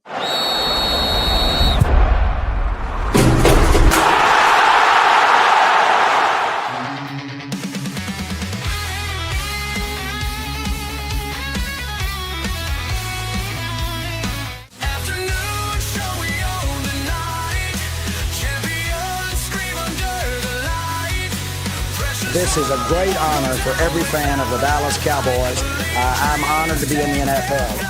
This is a great honor for every fan of the Dallas Cowboys. I'm honored to be in the NFL.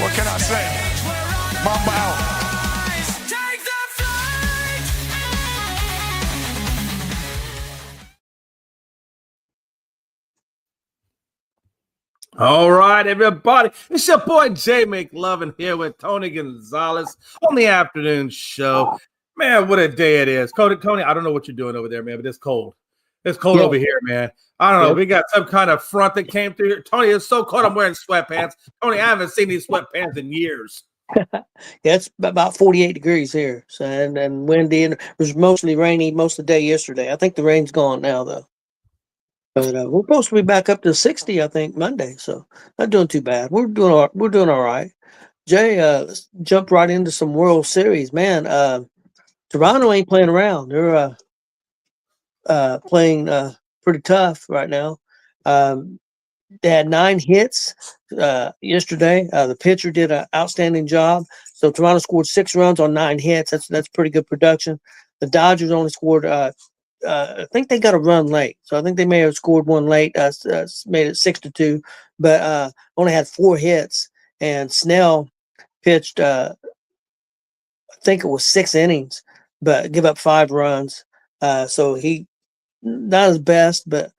What can I say? Mamba out. All right, everybody. It's your boy Jay McLovin here with Tony Gonzalez on the afternoon show. Man, what a day it is. Tony, I don't know what you're doing over there, man, but it's cold. It's cold over here, man. I don't know. We got some kind of front that came through here. Tony, it's so cold. I'm wearing sweatpants. Tony, I haven't seen these sweatpants in years. Yeah, it's about 48 degrees here. So and windy, and it was mostly rainy most of the day yesterday. I think the rain's gone now, though. But we're supposed to be back up to 60, I think, Monday. So not doing too bad. We're doing all right. Jay, let's jump right into some World Series, man. Toronto ain't playing around. They're playing pretty tough right now. They had 9 hits yesterday. The pitcher did an outstanding job. So Toronto scored 6 runs on 9 hits. That's pretty good production. The Dodgers only scored. I think they got a run late, so I think they may have scored one late. Made it 6-2, but only had 4 hits. And Snell pitched. I think it was 6 innings, but give up 5 runs. So he not his best, but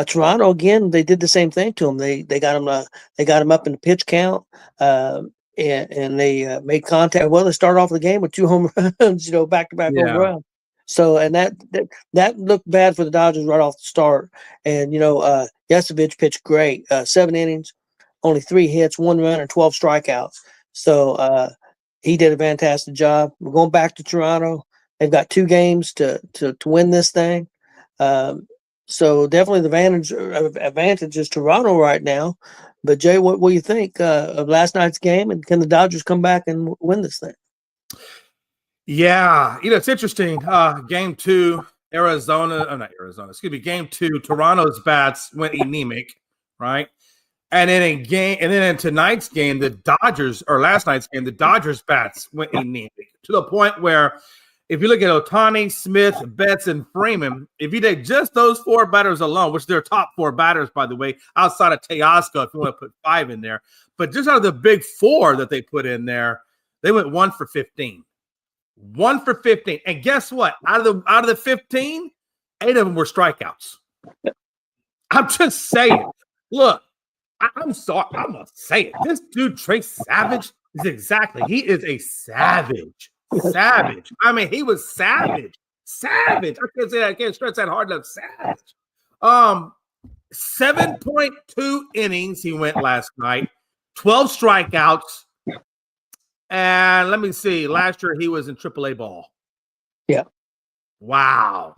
Toronto again, they did the same thing to him. They got him up in the pitch count, and they made contact. Well, they started off the game with 2 home runs, back to back home runs. So and that looked bad for the Dodgers right off the start. And Yesevich pitched great, 7 innings, only 3 hits, 1 run, and 12 strikeouts. So he did a fantastic job. We're going back to Toronto. They've got 2 games to win this thing. So definitely the advantage is Toronto right now. But Jay, what do you think of last night's game, and can the Dodgers come back and win this thing? Yeah, it's interesting. Game 2, Game 2, Toronto's bats went anemic, right? And then in tonight's game, last night's game, the Dodgers bats went anemic to the point where if you look at Ohtani, Smith, Betts, and Freeman, if you take just those 4 batters alone, which they're top 4 batters, by the way, outside of Teoscar, if you want to put 5 in there, but just out of the big 4 that they put in there, they went 1 for 15. 1 for 15. And guess what? Out of the 15, 8 of them were strikeouts. I'm just saying. Look, I'm sorry. I'm going to say it. This dude, Trey Savage, he is a savage. Savage. I mean, he was savage. Savage. I can't say that. I can't stress that hard enough. Savage. 7.2 innings he went last night. 12 strikeouts. And let me see. Last year he was in AAA ball. Yeah. Wow.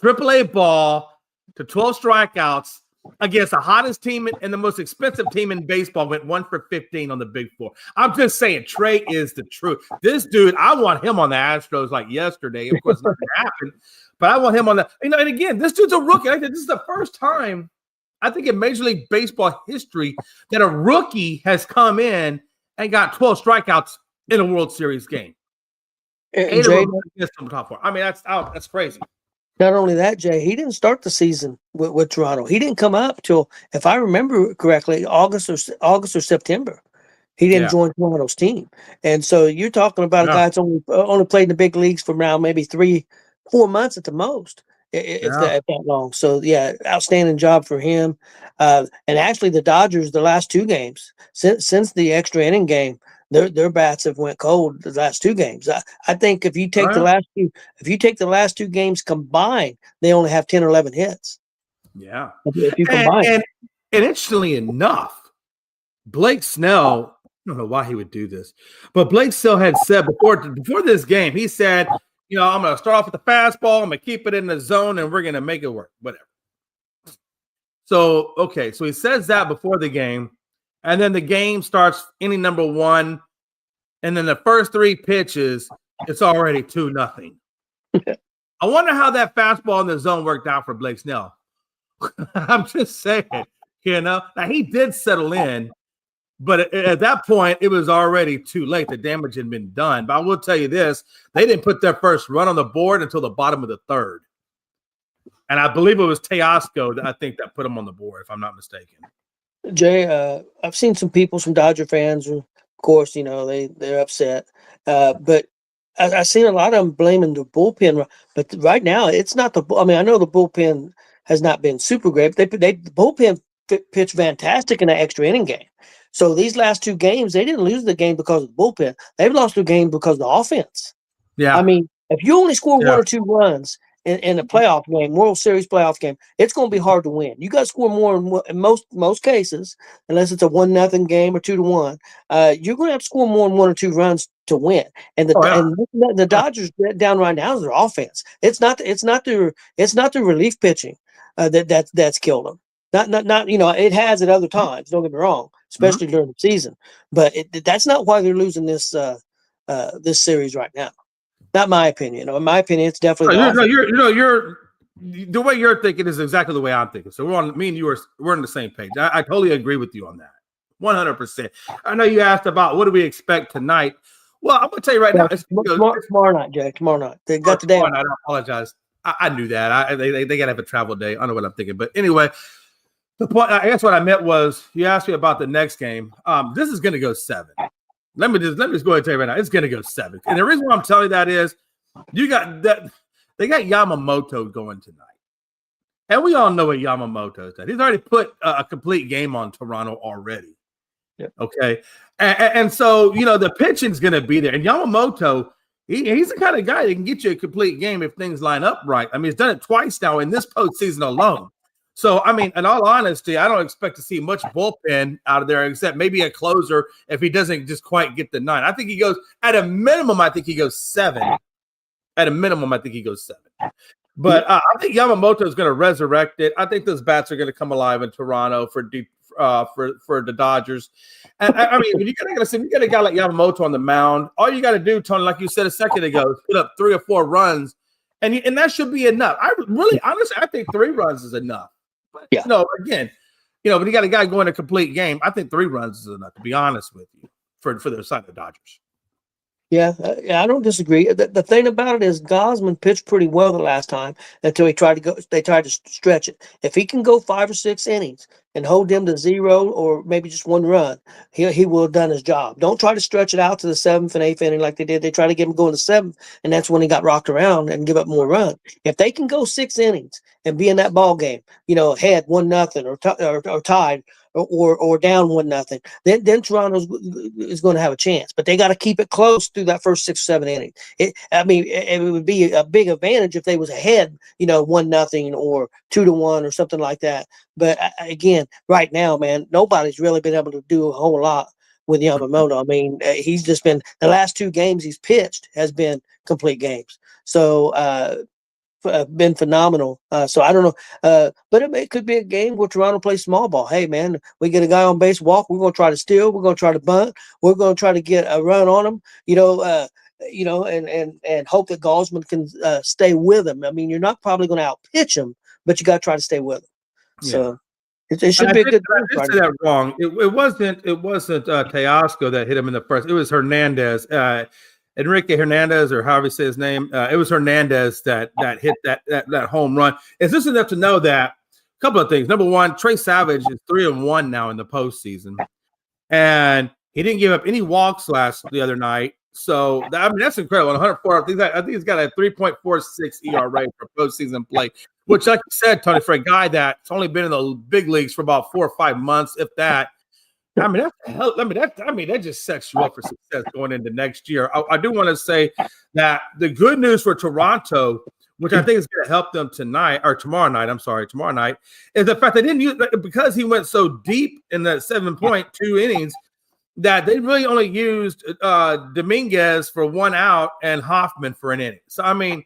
AAA ball to 12 strikeouts against the hottest team and the most expensive team in baseball, went 1 for 15 on the big 4. I'm just saying, Trey is the truth. This dude, I want him on the Astros like yesterday. Of course, it didn't happen, but I want him on the. And again, this dude's a rookie. This is the first time I think in Major League Baseball history that a rookie has come in and got 12 strikeouts in a World Series game. And Jay, top 4. I mean, that's crazy. Not only that, Jay, he didn't start the season with Toronto. He didn't come up till, if I remember correctly, August or September. He didn't join Toronto's team. And so you're talking about a guy that's only played in the big leagues for now maybe 3-4 months at the most, if that long. So, outstanding job for him. And actually, the Dodgers, the last 2 games, since the extra inning game, their bats have went cold the last 2 games. I think if you take the last 2 games combined, they only have 10 or 11 hits. Yeah. If you combine, and interestingly enough, Blake Snell, I don't know why he would do this, but Blake Snell had said before this game, he said, I'm going to start off with the fastball. I'm going to keep it in the zone, and we're going to make it work. Whatever. So, okay. So he says that before the game, and then the game starts inning number 1, and then the first 3 pitches, it's already 2-0. I wonder how that fastball in the zone worked out for Blake Snell. I'm just saying, now he did settle in, but at that point, it was already too late. The damage had been done. But I will tell you this, they didn't put their first run on the board until the bottom of the 3rd. And I believe it was Teosco that I think that put him on the board, if I'm not mistaken. Jay, I've seen some people, some Dodger fans, of course, they're upset. But I've seen a lot of them blaming the bullpen. But right now, it's not I know the bullpen has not been super great. But the bullpen pitched fantastic in that extra inning game. So these last 2 games, they didn't lose the game because of the bullpen. They've lost the game because of the offense. Yeah. I mean, if you only score 1 or 2 runs in a playoff game, World Series playoff game, it's going to be hard to win. You got to score more in most cases, unless it's a 1-0 game or 2-1. You're going to have to score more than 1 or 2 runs to win. And the Dodgers down right now is their offense. It's not the relief pitching that's killed them. Not it has at other times. Don't get me wrong, especially during the season. But that's not why they're losing this series right now. Not my opinion. In my opinion, it's definitely. The way you're thinking is exactly the way I'm thinking. So me and you we're on the same page. I totally agree with you on that, 100%. I know you asked about what do we expect tonight. Well, I'm gonna tell you right now. Tomorrow night, Jay. Tomorrow night. They got today. I apologize. I knew that. They gotta have a travel day. I don't know what I'm thinking, but anyway. The point, I guess what I meant was you asked me about the next game. This is going to go 7. Let me just go ahead and tell you right now, it's going to go 7. And the reason why I'm telling you that is they got Yamamoto going tonight. And we all know what Yamamoto is. He's already put a complete game on Toronto already. Yep. Okay. And so, the pitching's going to be there. And Yamamoto, he's the kind of guy that can get you a complete game if things line up right. I mean, he's done it twice now in this postseason alone. So, I mean, in all honesty, I don't expect to see much bullpen out of there except maybe a closer if he doesn't just quite get the 9. I think he goes, at a minimum, I think he goes 7. At a minimum, I think he goes 7. But I think Yamamoto is going to resurrect it. I think those bats are going to come alive in Toronto for the Dodgers. And I mean, when you got a guy like Yamamoto on the mound, all you got to do, Tony, like you said a second ago, is put up 3 or 4 runs, and that should be enough. Honestly, I think 3 runs is enough. But, again, when you got a guy going a complete game, I think 3 runs is enough, to be honest with you, for the side of the Dodgers. Yeah, I don't disagree. The thing about it is Gosman pitched pretty well the last time until they tried to stretch it. If he can go 5 or 6 innings and hold them to 0 or maybe just 1 run, he will have done his job. Don't try to stretch it out to the 7th and 8th inning like they did. They tried to get him going to 7th, and that's when he got rocked around and give up more run. If they can go 6 innings and be in that ball game, ahead 1-0 or tied, or down 1-0, then Toronto is going to have a chance. But they got to keep it close through that first 6 or 7 innings. It would be a big advantage if they was ahead, 1-0 or 2-1 or something like that. But again, right now, man, nobody's really been able to do a whole lot with Yamamoto. I mean, he's just been the last 2 games he's pitched has been complete games. So been phenomenal. So I don't know, but it could be a game where Toronto plays small ball. Hey, man, we get a guy on base walk. We're going to try to steal. We're going to try to bunt. We're going to try to get a run on him. And hope that Gosman can stay with him. I mean, you're not probably going to outpitch him, but you got to try to stay with him. Yeah. So it should be a good. I did say that wrong. It wasn't Teosco that hit him in the first. It was Hernandez. Enrique Hernandez, or however you say his name, it was Hernandez that hit that home run. It's just enough to know that a couple of things. Number one, Trey Savage is 3-1 now in the postseason, and he didn't give up any walks the other night. So that's incredible. 104. I think he's got a 3.46 ERA for postseason play, which, like you said, Tony, for a guy that's only been in the big leagues for about 4 or 5 months, if that. That just sets you up for success going into next year. I do want to say that the good news for Toronto, which I think is going to help them tomorrow night, is the fact they didn't use, because he went so deep in that 7.2 innings. that they really only used Dominguez for 1 out and Hoffman for an inning. So I mean,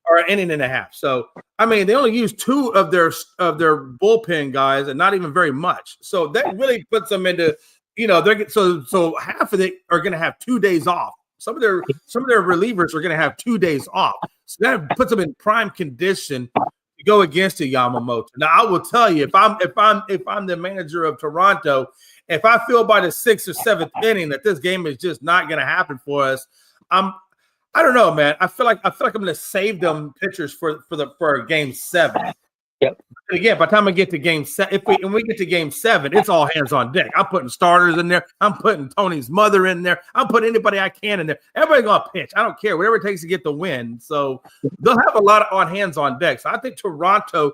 or an inning and a half. So I mean, they only used 2 of their bullpen guys, and not even very much. So that really puts them into, they're so half of it are going to have 2 days off. Some of their relievers are going to have 2 days off. So that puts them in prime condition to go against a Yamamoto. Now I will tell you, if I'm the manager of Toronto, if I feel by the 6th or 7th inning that this game is just not going to happen for us, I don't know, man. I feel like I'm going to save them pitchers for game 7. Yep. But again, by the time I get to game 7, when we get to game 7, it's all hands on deck. I'm putting starters in there. I'm putting Tony's mother in there. I'm putting anybody I can in there. Everybody's going to pitch. I don't care. Whatever it takes to get the win. So they'll have a lot of on hands on deck. So I think Toronto,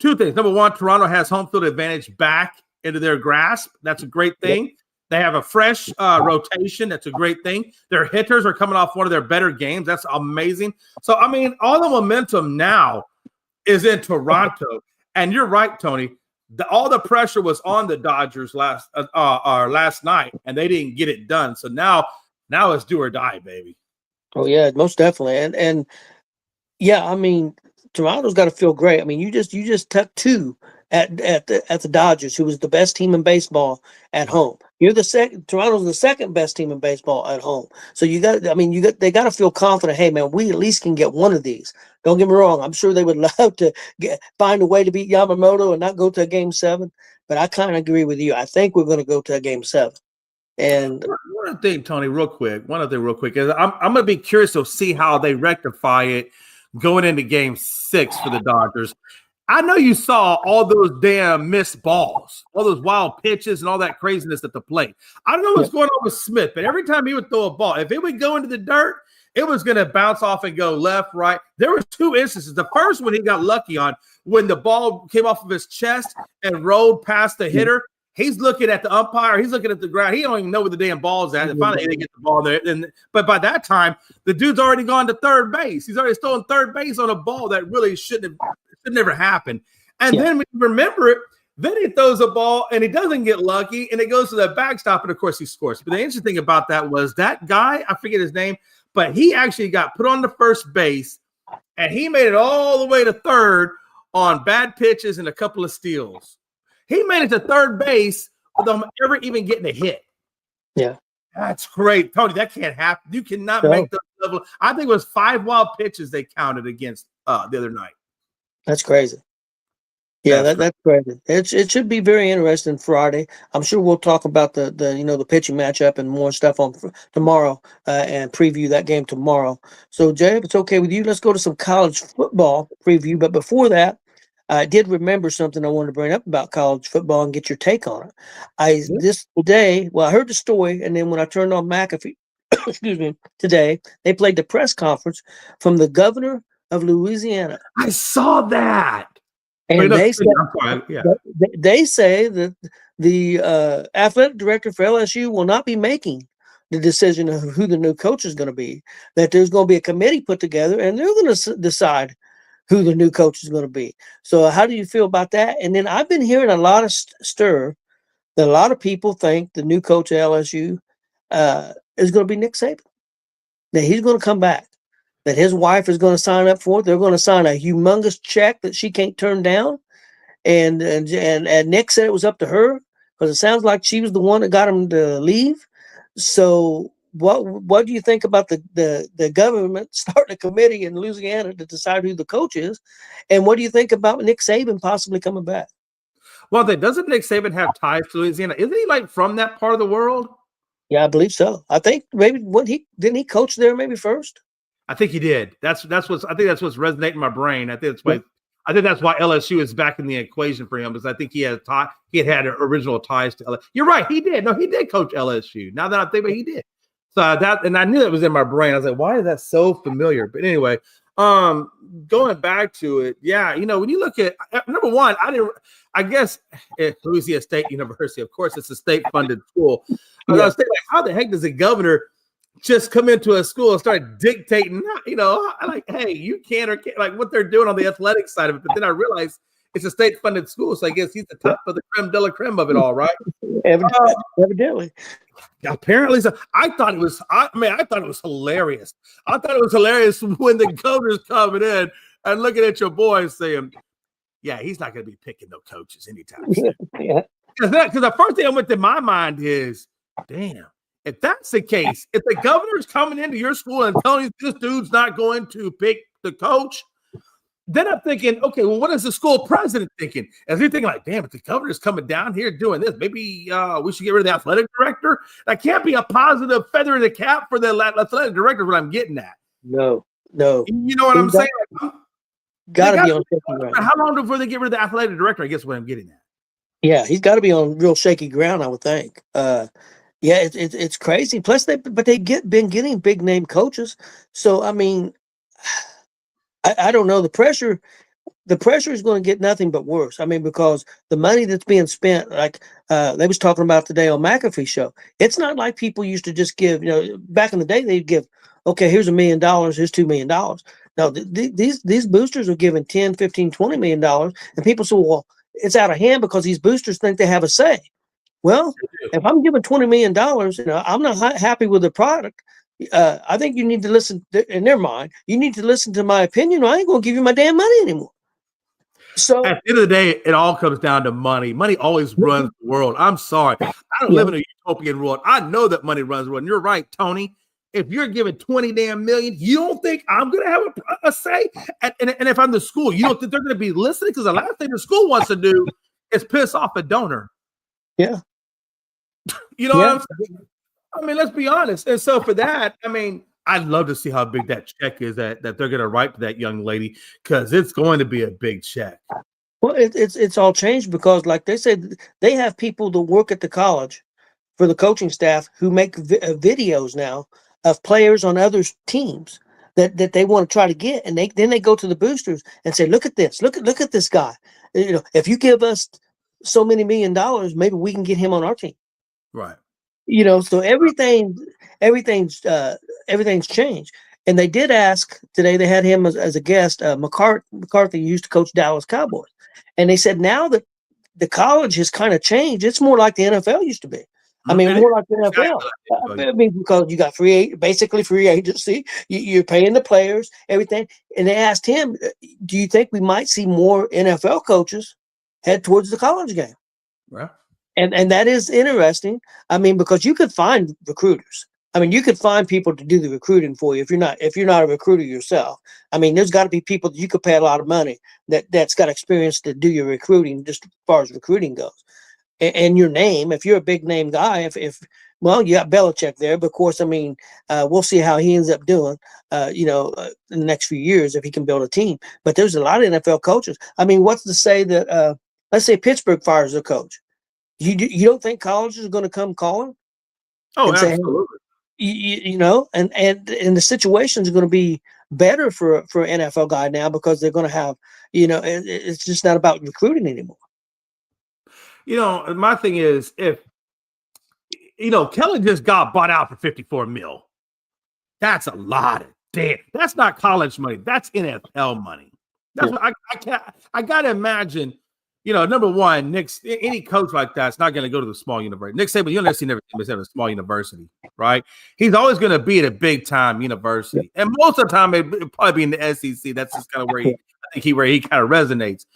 2 things. Number one, Toronto has home field advantage back into their grasp. That's a great thing. Yep. They have a fresh rotation. That's a great thing. Their hitters are coming off one of their better games. That's amazing. So, I mean, all the momentum now is in Toronto. And you're right, Tony. All the pressure was on the Dodgers last night, and they didn't get it done. So now it's do or die, baby. Oh, yeah, most definitely. And yeah, I mean, Toronto's got to feel great. I mean, you just took 2 at the Dodgers, who was the best team in baseball at home. You're the second. Toronto's the second best team in baseball at home. So they got to feel confident. Hey, man, we at least can get one of these. Don't get me wrong. I'm sure they would love to find a way to beat Yamamoto and not go to a game 7. But I kind of agree with you. I think we're going to go to a game 7. And one other thing, Tony, real quick. Is I'm going to be curious to see how they rectify it going into game 6 for the Dodgers. I know you saw all those damn missed balls, all those wild pitches and all that craziness at the plate. I don't know what's going on with Smith, but every time he would throw a ball, if it would go into the dirt, it was going to bounce off and go left, right. There were 2 instances. The first one he got lucky on when the ball came off of his chest and rolled past the hitter. He's looking at the umpire. He's looking at the ground. He don't even know where the damn ball's at. And finally, they get the ball there. But by that time, the dude's already gone to third base. He's already stolen third base on a ball that really should never happen. And then when you remember it, then he throws a ball and he doesn't get lucky, and it goes to the backstop, and of course he scores. But the interesting thing about that was that guy, I forget his name, but he actually got put on the first base, and he made it all the way to third on bad pitches and a couple of steals. He made it to third base without ever even getting a hit. Yeah. That's great. Tony, that can't happen. You cannot make those level. I think it was 5 wild pitches they counted against the other night. That's crazy. Yeah, that's crazy. It should be very interesting Friday. I'm sure we'll talk about the pitching matchup and more stuff on tomorrow and preview that game tomorrow. So, Jay, if it's okay with you, let's go to some college football preview. But before that, I did remember something I wanted to bring up about college football and get your take on it. I heard the story, and then when I turned on McAfee, excuse me, today, they played the press conference from the governor of Louisiana. I saw that. And they say that the athletic director for LSU will not be making the decision of who the new coach is going to be, that there's going to be a committee put together, and they're going to decide who the new coach is going to be. So how do you feel about that? And then I've been hearing a lot of stir that a lot of people think the new coach at LSU is going to be Nick Saban, that he's going to come back, that his wife is going to sign up for it. They're going to sign a humongous check that she can't turn down. And Nick said it was up to her because it sounds like she was the one that got him to leave. So what do you think about the government starting a committee in Louisiana to decide who the coach is? And what do you think about Nick Saban possibly coming back? Well, doesn't Nick Saban have ties to Louisiana? Isn't he like from that part of the world? Yeah, I believe so. I think maybe didn't he coach there maybe first? I think he did. That's what's resonating in my brain. I think that's why LSU is back in the equation for him, because I think he had original ties to LSU. You're right, he did. No, he did coach LSU. Now that I think about it, he did. So and I knew that was in my brain. I was like, why is that so familiar? But anyway, going back to it, yeah, when you look at number one, I guess at Louisiana State University, of course, it's a state-funded school. I was thinking, like, how the heck does a governor just come into a school and start dictating, like, hey, you can or can't, like what they're doing on the athletic side of it. But then I realized it's a state-funded school, so I guess he's the top of the creme de la creme of it all, right? Evidently. Apparently, so. I thought it was hilarious. I thought it was hilarious when the governor's coming in and looking at your boy and saying, "Yeah, he's not going to be picking no coaches anytime soon." Yeah. Because the first thing that went to my mind is, damn, if that's the case, if the governor's coming into your school and telling you this dude's not going to pick the coach, then I'm thinking, okay, well, what is the school president thinking? Is he thinking like, damn, if the governor's coming down here doing this, maybe we should get rid of the athletic director? That can't be a positive feather in the cap for the athletic director, what I'm getting at. No. You know what I'm saying? Got to be on shaky ground. How long before they get rid of the athletic director? I guess what I'm getting at. Yeah, he's got to be on real shaky ground, I would think. Yeah, it's crazy. Plus, been getting big name coaches. So I mean, I don't know. The pressure is going to get nothing but worse. I mean, because the money that's being spent, like they was talking about today on McAfee show, it's not like people used to just give. Back in the day, they'd give, okay, here's $1 million, here's $2 million. No, these boosters are giving 10, 15, $20 million, and people say, well, it's out of hand because these boosters think they have a say. Well, if I'm giving $20 million, I'm not happy with the product. I think you need to listen in their mind. You need to listen to my opinion. I ain't going to give you my damn money anymore. So at the end of the day, it all comes down to money. Money always runs the world. I'm sorry. I don't live in a utopian world. I know that money runs the world. And you're right, Tony. If you're giving 20 damn million, you don't think I'm going to have a say? And if I'm the school, you don't think they're going to be listening? Because the last thing the school wants to do is piss off a donor. Yeah. You know what I'm saying? I mean, let's be honest. And so for that, I mean, I'd love to see how big that check is that they're going to write to that young lady, because it's going to be a big check. Well, it's all changed because, like they said, they have people that work at the college for the coaching staff who make videos now of players on other teams that they want to try to get, and then they go to the boosters and say, "Look at this! Look at this guy! If you give us so many $1 million, maybe we can get him on our team." Right. So everything's changed. And they did ask today. They had him as a guest. McCarthy used to coach Dallas Cowboys, and they said now that the college has kind of changed, it's more like the NFL used to be. I mean, more like the NFL. I mean, because you got basically free agency. You're paying the players, everything. And they asked him, "Do you think we might see more NFL coaches head towards the college game?" Right. And that is interesting. I mean, because you could find recruiters. I mean, you could find people to do the recruiting for you if you're not a recruiter yourself. I mean, there's got to be people that you could pay a lot of money that's got experience to do your recruiting, just as far as recruiting goes. And your name, if you're a big name guy, if you got Belichick there, but of course, I mean, we'll see how he ends up doing, in the next few years if he can build a team. But there's a lot of NFL coaches. I mean, what's to say that, let's say Pittsburgh fires their coach. You don't think colleges are going to come calling? Oh, absolutely. And the situation is going to be better for an NFL guy now because they're going to have, it's just not about recruiting anymore. My thing is, if Kelly just got bought out for $54 million, that's a lot of damn. That's not college money. That's NFL money. That's what I gotta imagine. Number one, any coach like that's not going to go to the small university. Nick Saban, you'll never see at a small university, right? He's always going to be at a big time university, and most of the time it'll probably be in the SEC. That's just kind of where he kind of resonates.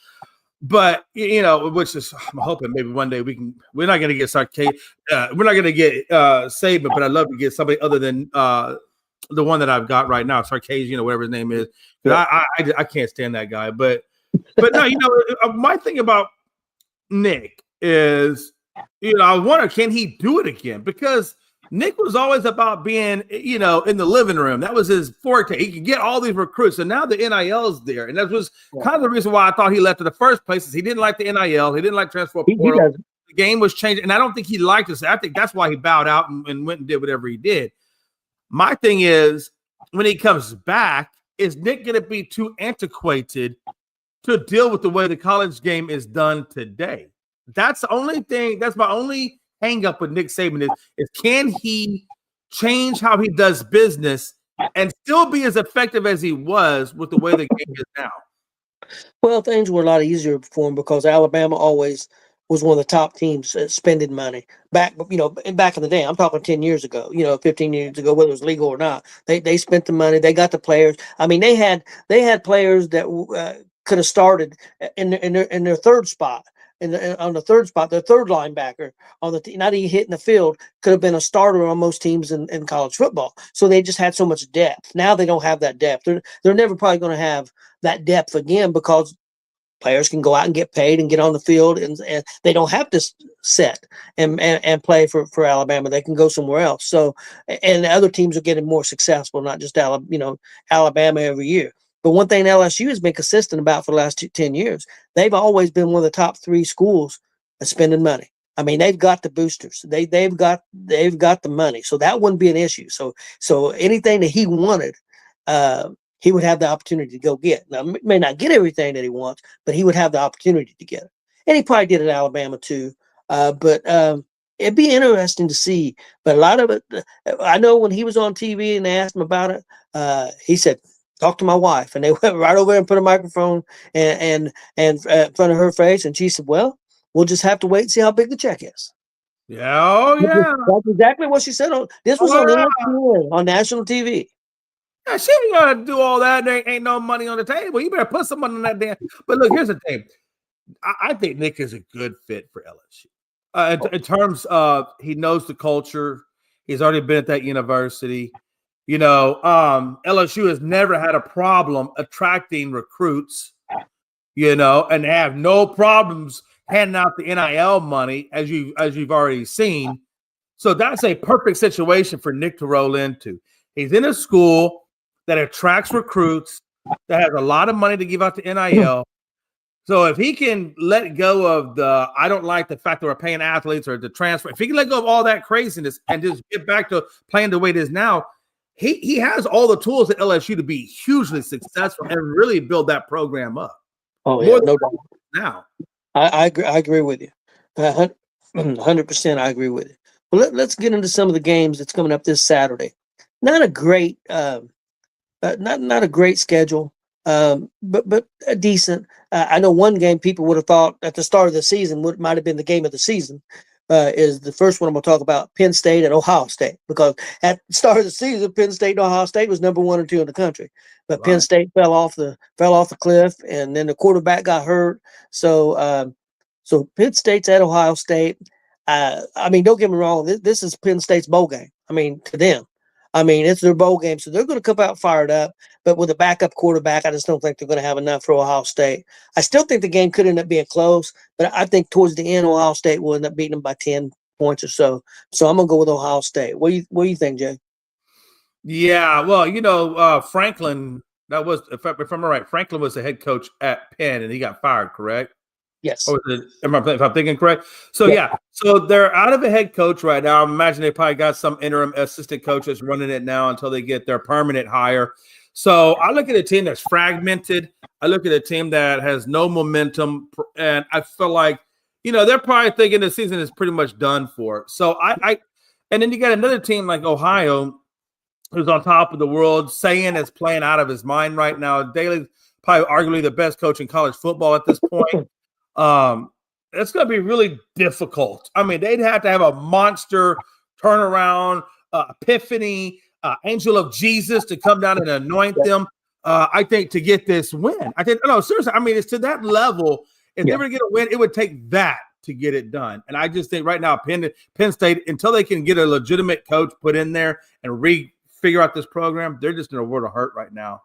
But which is, I'm hoping maybe one day we're not going to get we're not going to get Saban, but I'd love to get somebody other than the one that I've got right now, Sarkisian, whatever his name is. I can't stand that guy, but no, my thing about Nick is, I wonder, can he do it again? Because Nick was always about being, in the living room. That was his forte. He could get all these recruits. And now the NIL is there. And that was kind of the reason why I thought he left in the first place, is he didn't like the NIL. He didn't like transfer portal. The game was changing. And I don't think he liked it. I think that's why he bowed out and went and did whatever he did. My thing is, when he comes back, is Nick going to be too antiquated to deal with the way the college game is done today? That's the only thing. That's my only hang up with Nick Saban is can he change how he does business and still be as effective as he was with the way the game is now? Well, things were a lot easier for him because Alabama always was one of the top teams spending money back, back in the day. I'm talking 10 years ago, 15 years ago, whether it was legal or not. They spent the money. They got the players. I mean, they had players that could have started in their third spot. On the third spot, their third linebacker on not even hitting the field could have been a starter on most teams in college football. So they just had so much depth. Now they don't have that depth. They're never probably going to have that depth again because players can go out and get paid and get on the field, and they don't have to set and play for Alabama. They can go somewhere else. So, and the other teams are getting more successful, not just Alabama every year. But one thing LSU has been consistent about for the last 10 years, they've always been one of the top 3 schools at spending money. I mean, they've got the boosters. They've got the money, so that wouldn't be an issue. So anything that he wanted, he would have the opportunity to go get. Now, he may not get everything that he wants, but he would have the opportunity to get it. And he probably did it at Alabama too. But it'd be interesting to see. But a lot of it, I know when he was on TV and they asked him about it, he said, "Talk to my wife." And they went right over there and put a microphone and in front of her face. And she said, "Well, we'll just have to wait and see how big the check is." Yeah, oh yeah. That's exactly what she said. This was on ESPN, on national TV. Yeah, she ain't gonna do all that. There ain't no money on the table. You better put some money on that damn. But look, here's the thing. I think Nick is a good fit for LSU. In terms of he knows the culture. He's already been at that university. LSU has never had a problem attracting recruits, and they have no problems handing out the NIL money as you've already seen. So that's a perfect situation for Nick to roll into. He's in a school that attracts recruits, that has a lot of money to give out to NIL. So if he can let go of I don't like the fact that we're paying athletes or the transfer, if he can let go of all that craziness and just get back to playing the way it is now, he has all the tools at LSU to be hugely successful and really build that program up. Oh, yeah, no doubt. Now. I agree with you. 100% I agree with you. Well, let's get into some of the games that's coming up this Saturday. Not a great not a great schedule, but a decent. I know one game people would have thought at the start of the season might have been the game of the season. Is the first one I'm going to talk about, Penn State and Ohio State, because at the start of the season, Penn State and Ohio State was number 1 or 2 in the country, but right. Penn State fell off the cliff, and then the quarterback got hurt. So Penn State's at Ohio State. I mean, don't get me wrong. This is Penn State's bowl game. I mean, to them. I mean, it's their bowl game, so they're going to come out fired up. But with a backup quarterback, I just don't think they're going to have enough for Ohio State. I still think the game could end up being close, but I think towards the end, Ohio State will end up beating them by 10 points or so. So I'm going to go with Ohio State. What do you think, Jay? Yeah, well, Franklin, that was, if I'm right, Franklin was the head coach at Penn, and he got fired, correct? Yes. Or if I'm thinking correct. So, yeah. So they're out of a head coach right now. I imagine they probably got some interim assistant coaches running it now until they get their permanent hire. So I look at a team that's fragmented. I look at a team that has no momentum. And I feel like, they're probably thinking the season is pretty much done for. So and then you got another team like Ohio, who's on top of the world. Sayan is playing out of his mind right now. Daly's probably arguably the best coach in college football at this point. It's going to be really difficult. I mean, they'd have to have a monster turnaround, epiphany, angel of Jesus to come down and anoint them. I think to get this win. No, seriously. I mean, it's to that level. If they were to get a win, it would take that to get it done. And I just think right now, Penn State, until they can get a legitimate coach put in there and figure out this program, they're just in a world of hurt right now.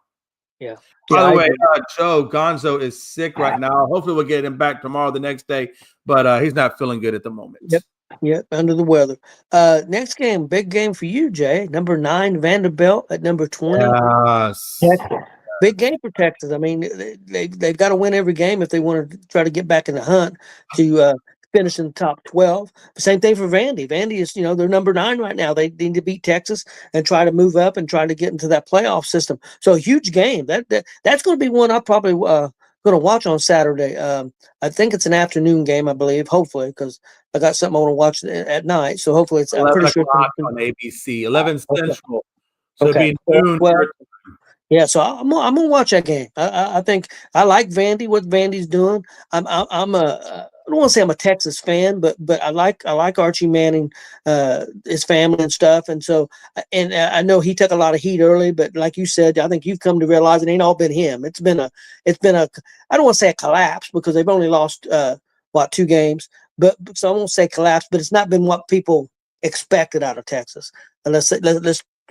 Yeah. By the way, Joe Gonzo is sick right now. Hopefully we'll get him back tomorrow, the next day, but he's not feeling good at the moment. Yep, under the weather. Next game, big game for you, Jay. Number 9, Vanderbilt at number 20. Yes. Texas. Big game for Texas. I mean, they've got to win every game if they want to try to get back in the hunt to finish in the top 12. Same thing for Vandy. Vandy is, they're number 9 right now. They need to beat Texas and try to move up and try to get into that playoff system. So a huge game. That's going to be one I'll probably going to watch on Saturday. I think it's an afternoon game, I believe, hopefully, because I got something I want to watch at night. So hopefully it's 11 pretty sure o'clock on ABC, 11 Central. So it'll be noon. Yeah, so I'm gonna watch that game. I think I like Vandy. What Vandy's doing. I'm a I don't want to say I'm a Texas fan, but I like Archie Manning, his family and stuff. And so and I know he took a lot of heat early, but like you said, I think you've come to realize it ain't all been him. It's been a I don't want to say a collapse because they've only lost what 2 games, but so I won't say collapse, but it's not been what people expected out of Texas. And let's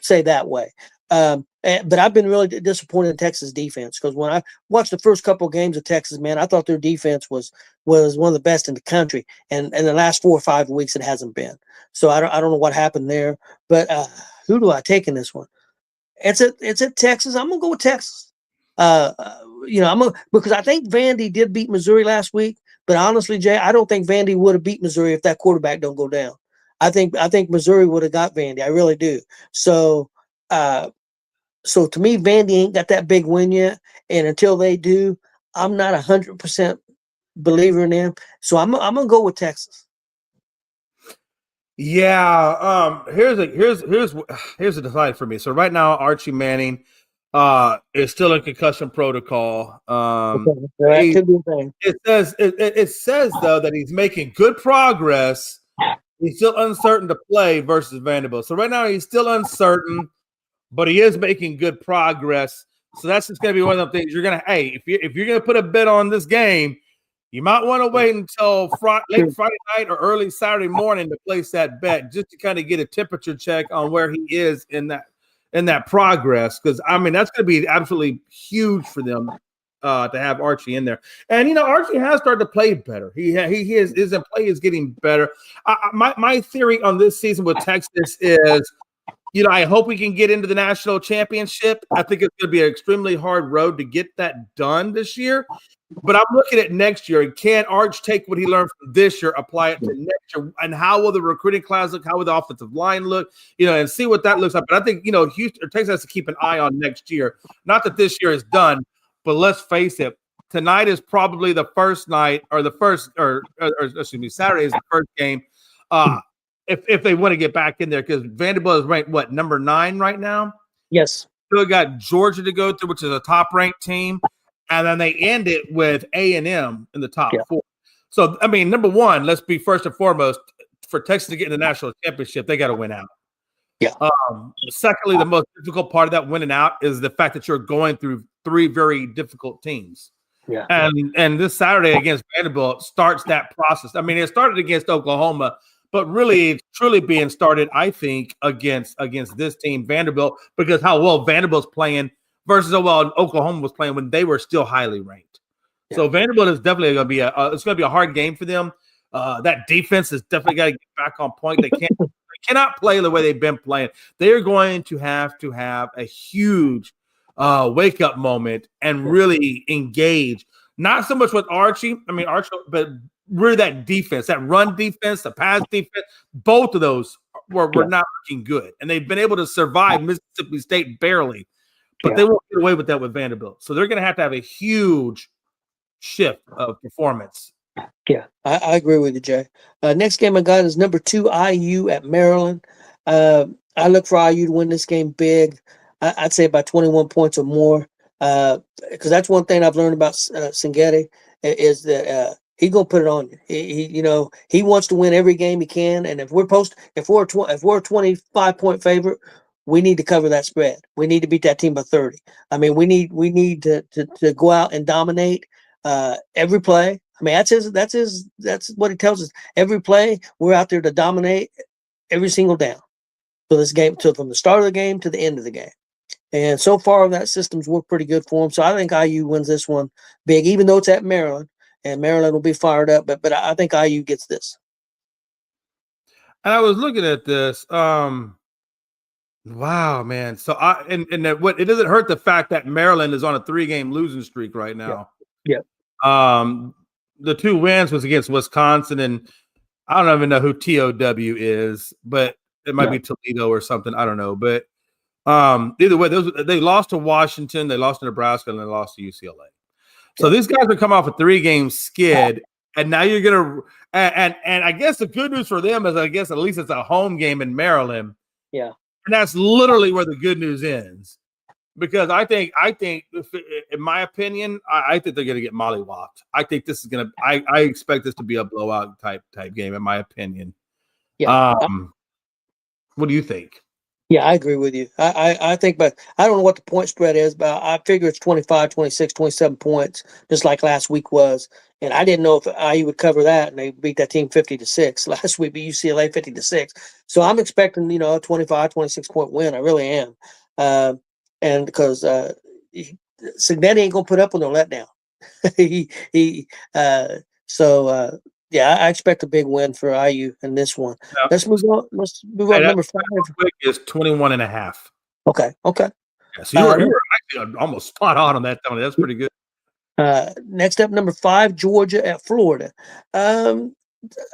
say that way. But I've been really disappointed in Texas defense because when I watched the first couple of games of Texas, man, I thought their defense was one of the best in the country, and in the last 4 or 5 weeks it hasn't been. So I don't know what happened there, but who do I take in this one? It's at Texas. I'm gonna go with Texas. Because I think Vandy did beat Missouri last week, but honestly, Jay, I don't think Vandy would have beat Missouri if that quarterback don't go down. I think Missouri would have got Vandy. I really do. So. So to me, Vandy ain't got that big win yet, and until they do, I'm not 100% believer in them. So I'm gonna go with Texas. Yeah. Here's a decide for me. So right now, Archie Manning is still in concussion protocol. Okay, so that could be a thing. It says though that he's making good progress. He's still uncertain to play versus Vanderbilt. So right now he's still uncertain, but he is making good progress. So that's just going to be one of the things you're going to. Hey, if you're going to put a bet on this game, you might want to wait until late Friday night or early Saturday morning to place that bet, just to kind of get a temperature check on where he is in that progress. Because I mean, that's going to be absolutely huge for them to have Archie in there. And Archie has started to play better. His play is getting better. My theory on this season with Texas is. I hope we can get into the national championship. I think it's going to be an extremely hard road to get that done this year. But I'm looking at next year. And can Arch take what he learned from this year, apply it to next year? And how will the recruiting class look? How will the offensive line look? And see what that looks like. But I think, Houston or Texas has to keep an eye on next year. Not that this year is done, but let's face it. Tonight is probably the first night or excuse me, Saturday is the first game. If they want to get back in there, because Vanderbilt is ranked, number 9 right now? Yes. Still got Georgia to go through, which is a top-ranked team, and then they end it with A&M in the top 4. So, I mean, number 1, let's be first and foremost, for Texas to get in the national championship, they got to win out. Yeah. Secondly, the most difficult part of that winning out is the fact that you're going through 3 very difficult teams. Yeah. And this Saturday against Vanderbilt starts that process. I mean, it started against Oklahoma, but really, it's truly being started, I think, against this team, Vanderbilt, because how well Vanderbilt's playing versus how well Oklahoma was playing when they were still highly ranked. Yeah. So Vanderbilt is definitely going to be a hard game for them. That defense is definitely got to get back on point. They cannot play the way they've been playing. They are going to have a huge wake up moment and really engage. Not so much with Archie. I mean, Archie, but really that defense, that run defense, the pass defense, both of those were not looking good. And they've been able to survive Mississippi State barely, but they won't get away with that with Vanderbilt. So they're going to have a huge shift of performance. Yeah, I agree with you, Jay. Next game I got is number 2, IU at Maryland. I look for IU to win this game big. I'd say by 21 points or more. Because that's one thing I've learned about Singeti is that he's gonna put it on you. He wants to win every game he can, and if we're a 25-point favorite, we need to cover that spread. We need to beat that team by 30. I mean, we need to go out and dominate every play. I mean, that's what he tells us. Every play, we're out there to dominate every single down for this game, from the start of the game to the end of the game. And so far, that system's worked pretty good for them. So I think IU wins this one big, even though it's at Maryland, and Maryland will be fired up. But I think IU gets this. And I was looking at this. Wow, man. So it doesn't hurt the fact that Maryland is on a 3-game losing streak right now. Yeah. The 2 wins was against Wisconsin, and I don't even know who TOW is, but it might be Toledo or something. I don't know, but. Either way, they lost to Washington, they lost to Nebraska, and they lost to UCLA. So these guys are coming off a 3-game skid, and now you're gonna and I guess the good news for them is I guess at least it's a home game in Maryland. Yeah, and that's literally where the good news ends. because I think, in my opinion, I think they're going to get mollywopped. I think this is going to. I expect this to be a blowout type game, in my opinion. Yeah. What do you think? Yeah, I agree with you. I think, but I don't know what the point spread is, but I figure it's 25, 26, 27 points, just like last week was. And I didn't know if IU would cover that, and they beat that team 50-6 last week, beat UCLA 50-6. So I'm expecting, a 25, 26 point win. I really am. And because Signetti ain't gonna put up with no letdown. he so yeah, I expect a big win for IU in this one. Yeah. Let's move on. Let's move on to number 5. Is 21.5. Okay. Yeah, so you were actually almost spot on that, Tony. That's pretty good. Next up, number 5, Georgia at Florida. I'm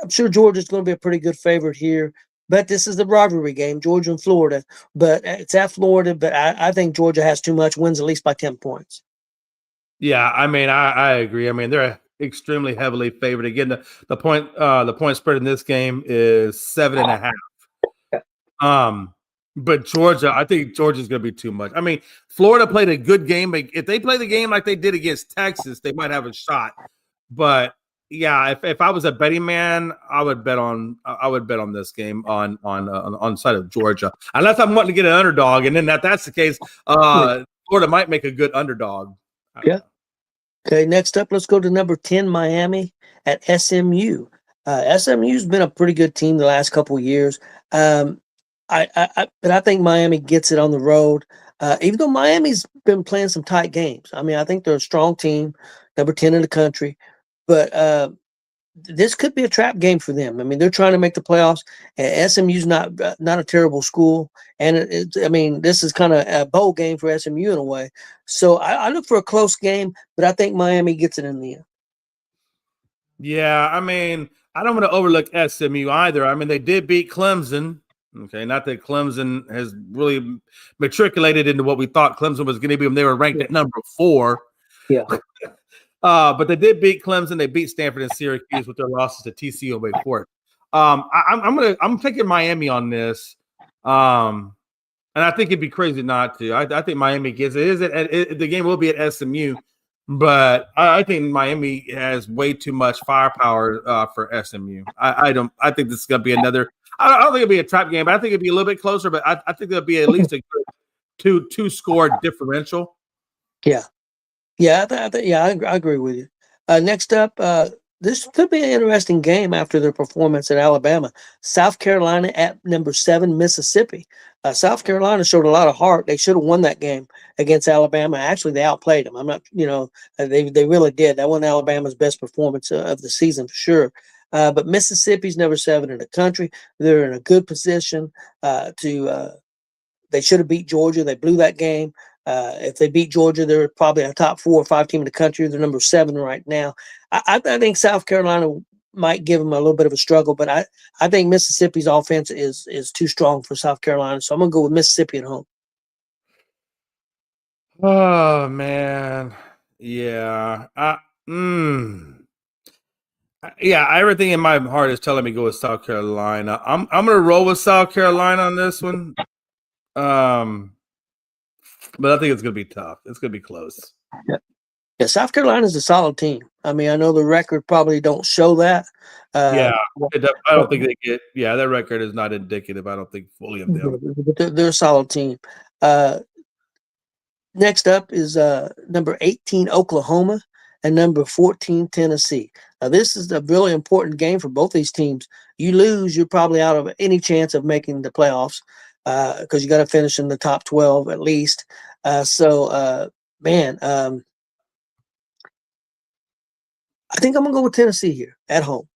sure Georgia's going to be a pretty good favorite here, but this is the rivalry game, Georgia and Florida. But it's at Florida, but I think Georgia has too much, wins at least by 10 points. Yeah, I mean, I agree. I mean, they're extremely heavily favored. Again, the point spread in this game is 7.5. But Georgia, I think Georgia's going to be too much. I mean, Florida played a good game. If they play the game like they did against Texas, they might have a shot. But yeah, if I was a betting man, I would bet on this game on the side of Georgia, unless I'm wanting to get an underdog. And then that's the case, Florida might make a good underdog. Yeah. Okay. Next up, let's go to number 10, Miami at SMU. SMU's been a pretty good team the last couple of years. But I think Miami gets it on the road. Even though Miami's been playing some tight games. I mean, I think they're a strong team, number 10 in the country. But this could be a trap game for them. I mean, they're trying to make the playoffs. And SMU's not a terrible school, and this is kind of a bowl game for SMU in a way. So I look for a close game, but I think Miami gets it in the end. Yeah, I mean, I don't want to overlook SMU either. I mean, they did beat Clemson. Okay, not that Clemson has really matriculated into what we thought Clemson was going to be when they were ranked at number 4. Yeah. But they did beat Clemson. They beat Stanford and Syracuse with their losses to TCU and Wake Forest. I'm taking Miami on this, and I think it'd be crazy not to. I think Miami gets it. The game will be at SMU, but I think Miami has way too much firepower for SMU. I think this is going to be another. I don't think it'll be a trap game, but I think it'll be a little bit closer. But I think there'll be at least a good two score differential. Yeah. Yeah, I agree with you. Next up, this could be an interesting game after their performance at Alabama. South Carolina at number 7, Mississippi. South Carolina showed a lot of heart. They should have won that game against Alabama. Actually, they outplayed them. I'm not, they really did. That wasn't Alabama's best performance of the season for sure. But Mississippi's number 7 in the country. They're in a good position they should have beat Georgia. They blew that game. If they beat Georgia, they're probably a top 4 or 5 team in the country. They're number 7 right now. I think South Carolina might give them a little bit of a struggle, but I think Mississippi's offense is too strong for South Carolina. So I'm going to go with Mississippi at home. Oh, man. Yeah. Yeah, everything in my heart is telling me to go with South Carolina. I'm going to roll with South Carolina on this one. But I think it's going to be tough. It's going to be close. Yeah, South Carolina's a solid team. I mean, I know the record probably don't show that. I don't think they get. Yeah, that record is not indicative. I don't think fully of them. But they're a solid team. Next up is number 18 Oklahoma and number 14 Tennessee. Now, this is a really important game for both these teams. You lose, you're probably out of any chance of making the playoffs because you got to finish in the top 12 at least. I think I'm going to go with Tennessee here at home.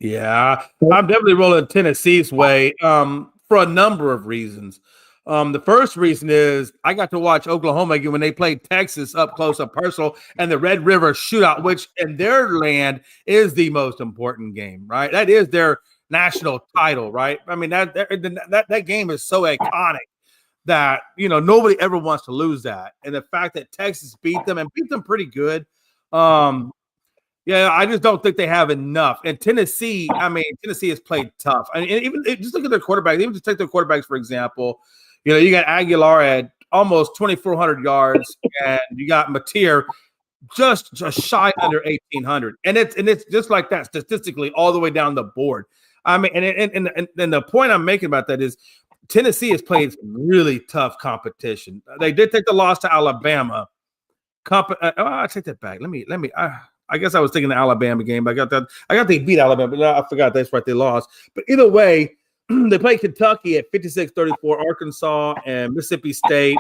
Yeah, I'm definitely rolling Tennessee's way for a number of reasons. The first reason is I got to watch Oklahoma again when they played Texas up close, up personal, and the Red River Shootout, which in their land is the most important game, right? That is their national title, right? I mean, that game is so iconic that, nobody ever wants to lose that. And the fact that Texas beat them and beat them pretty good. Yeah, I just don't think they have enough. And Tennessee has played tough. I mean, even just look at their quarterbacks. Even just take their quarterbacks, for example. You got Aguilar at almost 2,400 yards, and you got Mateer just shy under 1,800, and it's just like that statistically all the way down the board. I mean, and the point I'm making about that is Tennessee has played really tough competition. They did take the loss to Alabama. I take that back. Let me. I guess I was thinking the Alabama game. I got they beat Alabama, but I forgot that's right. They lost. But either way, they played Kentucky at 56-34, Arkansas and Mississippi State.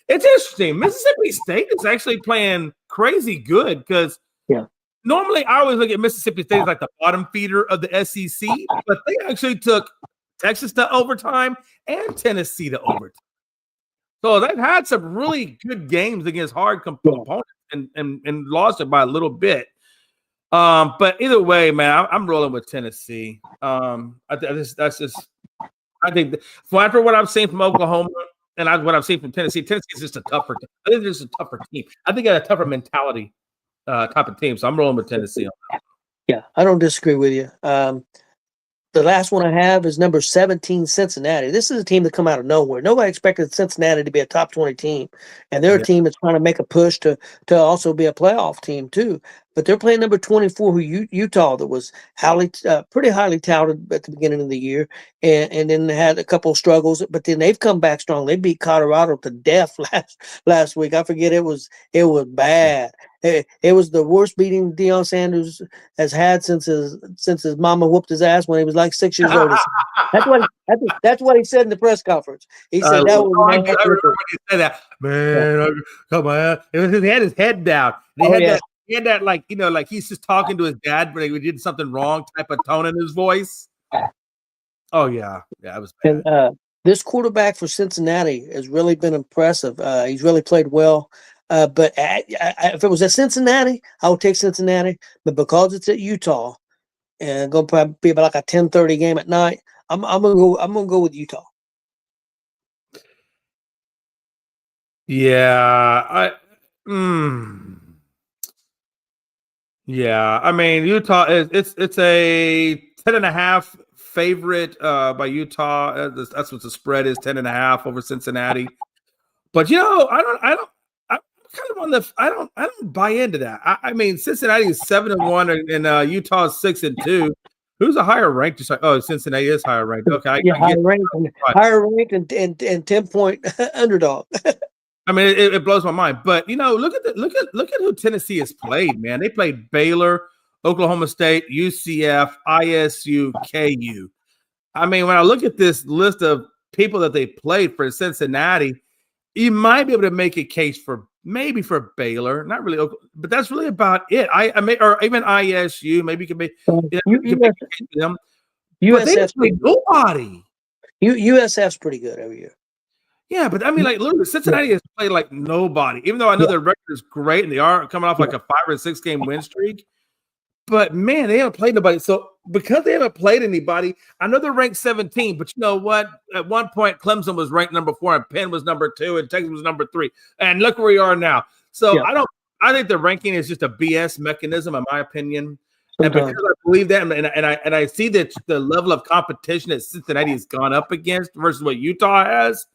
It's interesting. Mississippi State is actually playing crazy good because normally I always look at Mississippi State as like the bottom feeder of the SEC, but they actually took Texas to overtime and Tennessee to overtime. So they've had some really good games against hard opponents and lost it by a little bit. But either way, man, I'm rolling with Tennessee. I think after what I've seen from Oklahoma and what I've seen from Tennessee is just a tougher. I think it's a tougher team. I think it's a tougher mentality type of team. So I'm rolling with Tennessee on that. Yeah, I don't disagree with you. The last one I have is number 17, Cincinnati. This is a team that come out of nowhere. Nobody expected Cincinnati to be a top 20 team, and they're a team that's trying to make a push to also be a playoff team too. But they're playing number 24, Utah, that was pretty highly touted at the beginning of the year, and then they had a couple of struggles. But then they've come back strong. They beat Colorado to death last week. I forget it was bad. It was the worst beating Deion Sanders has had since his mama whooped his ass when he was like 6 years old. That's what he said in the press conference. He said that was. I remember when he said that. Man, come on! He had his head down. He had that like like he's just talking to his dad, but he did something wrong type of tone in his voice. Oh yeah, it was bad. And this quarterback for Cincinnati has really been impressive. He's really played well. But if it was at Cincinnati, I would take Cincinnati. But because it's at Utah, and going to probably be about like a 10:30 game at night, I'm gonna go with Utah. Yeah, Yeah, I mean Utah is it's a 10.5 favorite by Utah. That's what the spread is, 10.5 over Cincinnati. But I don't buy into that. I mean, Cincinnati is 7-1 and Utah is 6-2. Who's a higher ranked? Just like, oh, Cincinnati is higher ranked. Okay, higher ranked and 10-point underdog. I mean, it blows my mind. But look at who Tennessee has played, man. They played Baylor, Oklahoma State, UCF, ISU, KU. I mean, when I look at this list of people that they played for Cincinnati, you might be able to make a case for maybe for Baylor, not really, but that's really about it. I may, or even ISU, maybe you can make them. But they played nobody. USF's pretty good every year. Yeah, but I mean, like, literally, Cincinnati has played like nobody. Even though I know their record is great and they are coming off like a 5 or 6 game win streak. But man, they haven't played nobody. So because they haven't played anybody, I know they're ranked 17. But you know what? At one point, Clemson was ranked number 4, and Penn was number 2, and Texas was number 3. And look where we are now. So I think the ranking is just a BS mechanism, in my opinion. And because I believe that, and I see that the level of competition that Cincinnati has gone up against versus what Utah has.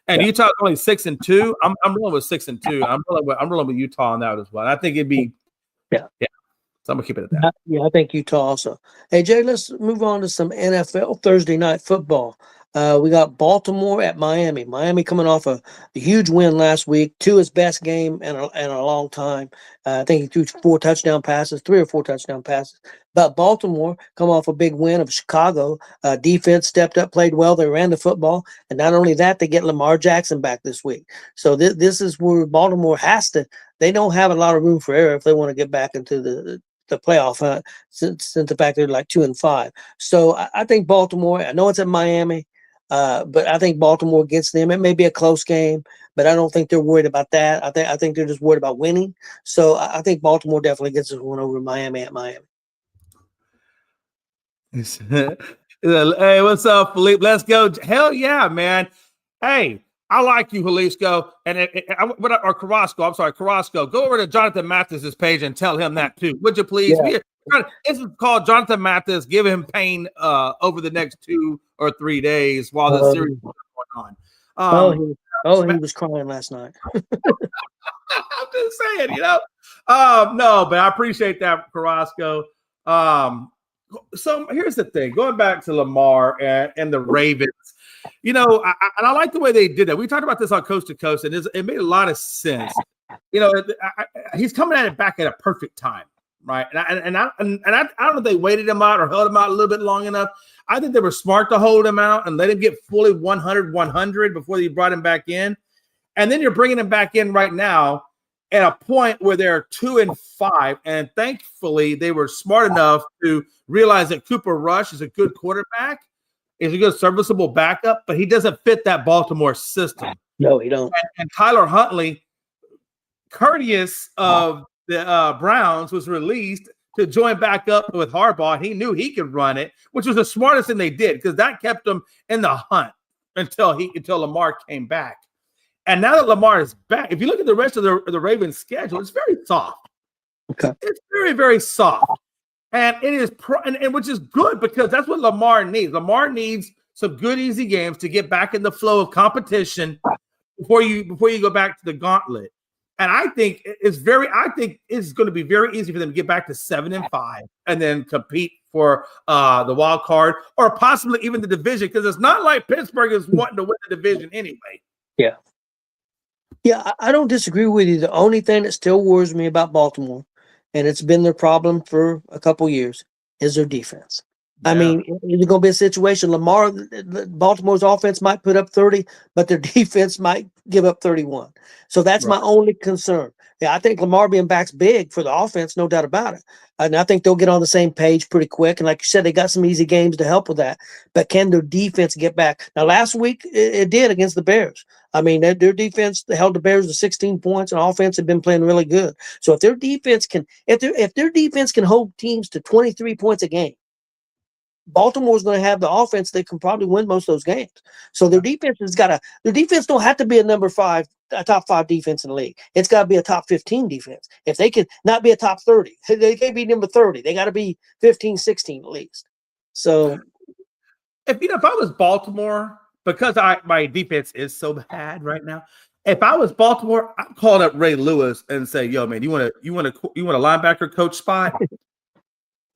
And Utah is only 6-2. I'm rolling with 6-2. I'm rolling with Utah on that as well. I think it'd be So I'm gonna keep it at that. I think Utah also. Hey Jay, let's move on to some NFL Thursday night football. We got Baltimore at Miami. Miami coming off a huge win last week, to his best game in a long time. I think he threw 3 or 4 touchdown passes. But Baltimore come off a big win of Chicago. Defense stepped up, played well. They ran the football, and not only that, they get Lamar Jackson back this week. So this is where Baltimore has to. They don't have a lot of room for error if they want to get back into the playoff hunt. Since the fact they're like 2-5. So I think Baltimore. I know it's at Miami. But I think Baltimore gets them. It may be a close game, but I don't think they're worried about that. I think they're just worried about winning. So I think Baltimore definitely gets this one over Miami at Miami. Hey, what's up, Philippe? Let's go. Hell yeah, man. Hey, I like you, Jalisco. Or Carrasco. I'm sorry, Carrasco. Go over to Jonathan Mathis's page and tell him that too. Would you please? Yeah. This is called Jonathan Mathis. Give him pain over the next 2 or 3 days while the series is going on. Oh, he was crying last night. I'm just saying, no, but I appreciate that, Carrasco. So here's the thing: going back to Lamar and the Ravens, and I like the way they did that. We talked about this on Coast to Coast, and it made a lot of sense. He's coming at it back at a perfect time, right? And I don't know if they waited him out or held him out a little bit long enough. I think they were smart to hold him out and let him get fully 100 before they brought him back in. And then you're bringing him back in right now at a point where they're 2-5. And thankfully, they were smart enough to realize that Cooper Rush is a good quarterback, is a good serviceable backup, but he doesn't fit that Baltimore system. No, he don't. And Tyler Huntley, courteous of the Browns, was released to join back up with Harbaugh. He knew he could run it, which was the smartest thing they did because that kept them in the hunt until Lamar came back. And now that Lamar is back, if you look at the rest of the Ravens' schedule, it's very soft. Okay. It's very, very soft. And it is and which is good because that's what Lamar needs. Lamar needs some good, easy games to get back in the flow of competition before you go back to the gauntlet. And I think it's going to be very easy for them to get back to 7-5 and then compete for the wild card or possibly even the division because it's not like Pittsburgh is wanting to win the division anyway. Yeah. Yeah, I don't disagree with you. The only thing that still worries me about Baltimore, and it's been their problem for a couple years, is their defense. Yeah. I mean, it's going to be a situation. Baltimore's offense might put up 30, but their defense might give up 31. So that's my only concern. Yeah, I think Lamar being back's big for the offense, no doubt about it. And I think they'll get on the same page pretty quick. And like you said, they got some easy games to help with that. But can their defense get back? Now, last week, it did against the Bears. I mean, their defense held the Bears to 16 points, and offense had been playing really good. So if their defense can hold teams to 23 points a game, Baltimore's going to have the offense that can probably win most of those games. So their defense don't have to be a top 5 defense in the league. It's got to be a top 15 defense. If they can not be a top 30, they can't be number 30. They got to be 15, 16 at least. So if I was Baltimore, because my defense is so bad right now, if I was Baltimore, I'm calling up Ray Lewis and say, "Yo, man, you want a linebacker coach spot?"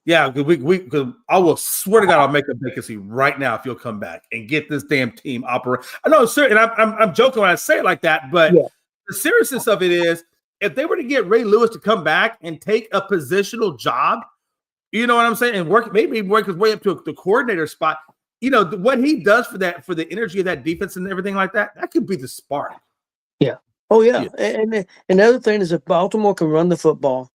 Yeah, because I will swear to God, I'll make a vacancy right now if you'll come back and get this damn team operating. I know, sir, and I'm joking when I say it like that, but the seriousness of it is, if they were to get Ray Lewis to come back and take a positional job, you know what I'm saying, and work his way up to the coordinator spot, what he does for the energy of that defense and everything like that, that could be the spark. Yeah. Oh yeah. And the other thing is, if Baltimore can run the football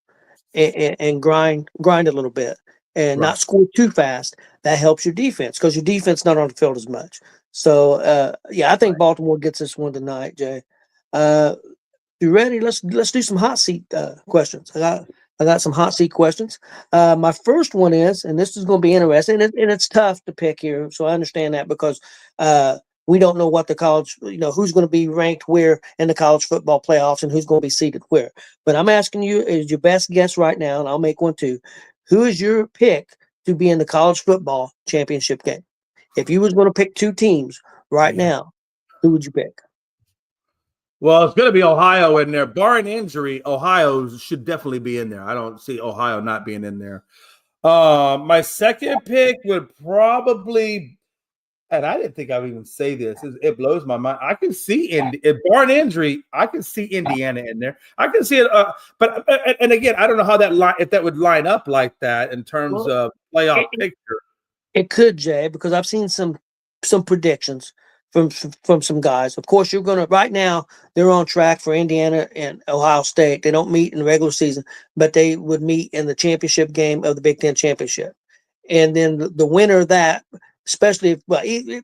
and grind a little bit and not score too fast, that helps your defense because your defense not on the field as much. So I think Baltimore gets this one tonight, Jay. You ready? Let's do some hot seat questions. I got some hot seat questions. My first one is, and this is going to be interesting, and it's tough to pick here, so I understand that because we don't know what the college, who's going to be ranked where in the college football playoffs and who's going to be seated where. But I'm asking you, is your best guess right now, and I'll make one too, who is your pick to be in the college football championship game? If you was going to pick 2 teams right now, who would you pick? Well, it's going to be Ohio in there. Barring injury, Ohio should definitely be in there. I don't see Ohio not being in there. My second pick would probably, and I didn't think I would even say this. It blows my mind. I can see barring injury, I can see Indiana in there. I can see it. But again, I don't know how if that would line up like that in terms of playoff picture. It could, Jay, because I've seen some predictions from some guys. Of course, you're going to right now. They're on track for Indiana and Ohio State. They don't meet in the regular season, but they would meet in the championship game of the Big Ten championship. And then the winner of that, especially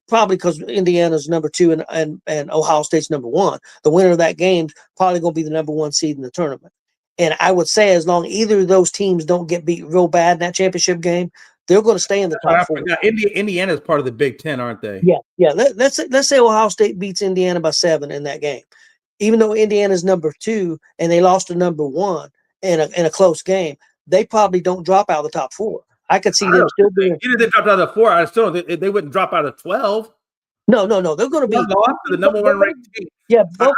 probably because Indiana's number 2 and Ohio State's number 1, the winner of that game's probably going to be the number 1 seed in the tournament. And I would say as long either of those teams don't get beat real bad in that championship game, they're going to stay in the top 4. Indiana is part of the Big Ten, aren't they? Yeah. Let's say Ohio State beats Indiana by 7 in that game, even though Indiana's number 2 and they lost to number 1 in a close game. They probably don't drop out of the top 4. I could see them still being. Even if they dropped out of 4, I still they wouldn't drop out of 12. No. They're going to be lost to the number one ranked team. Yeah, I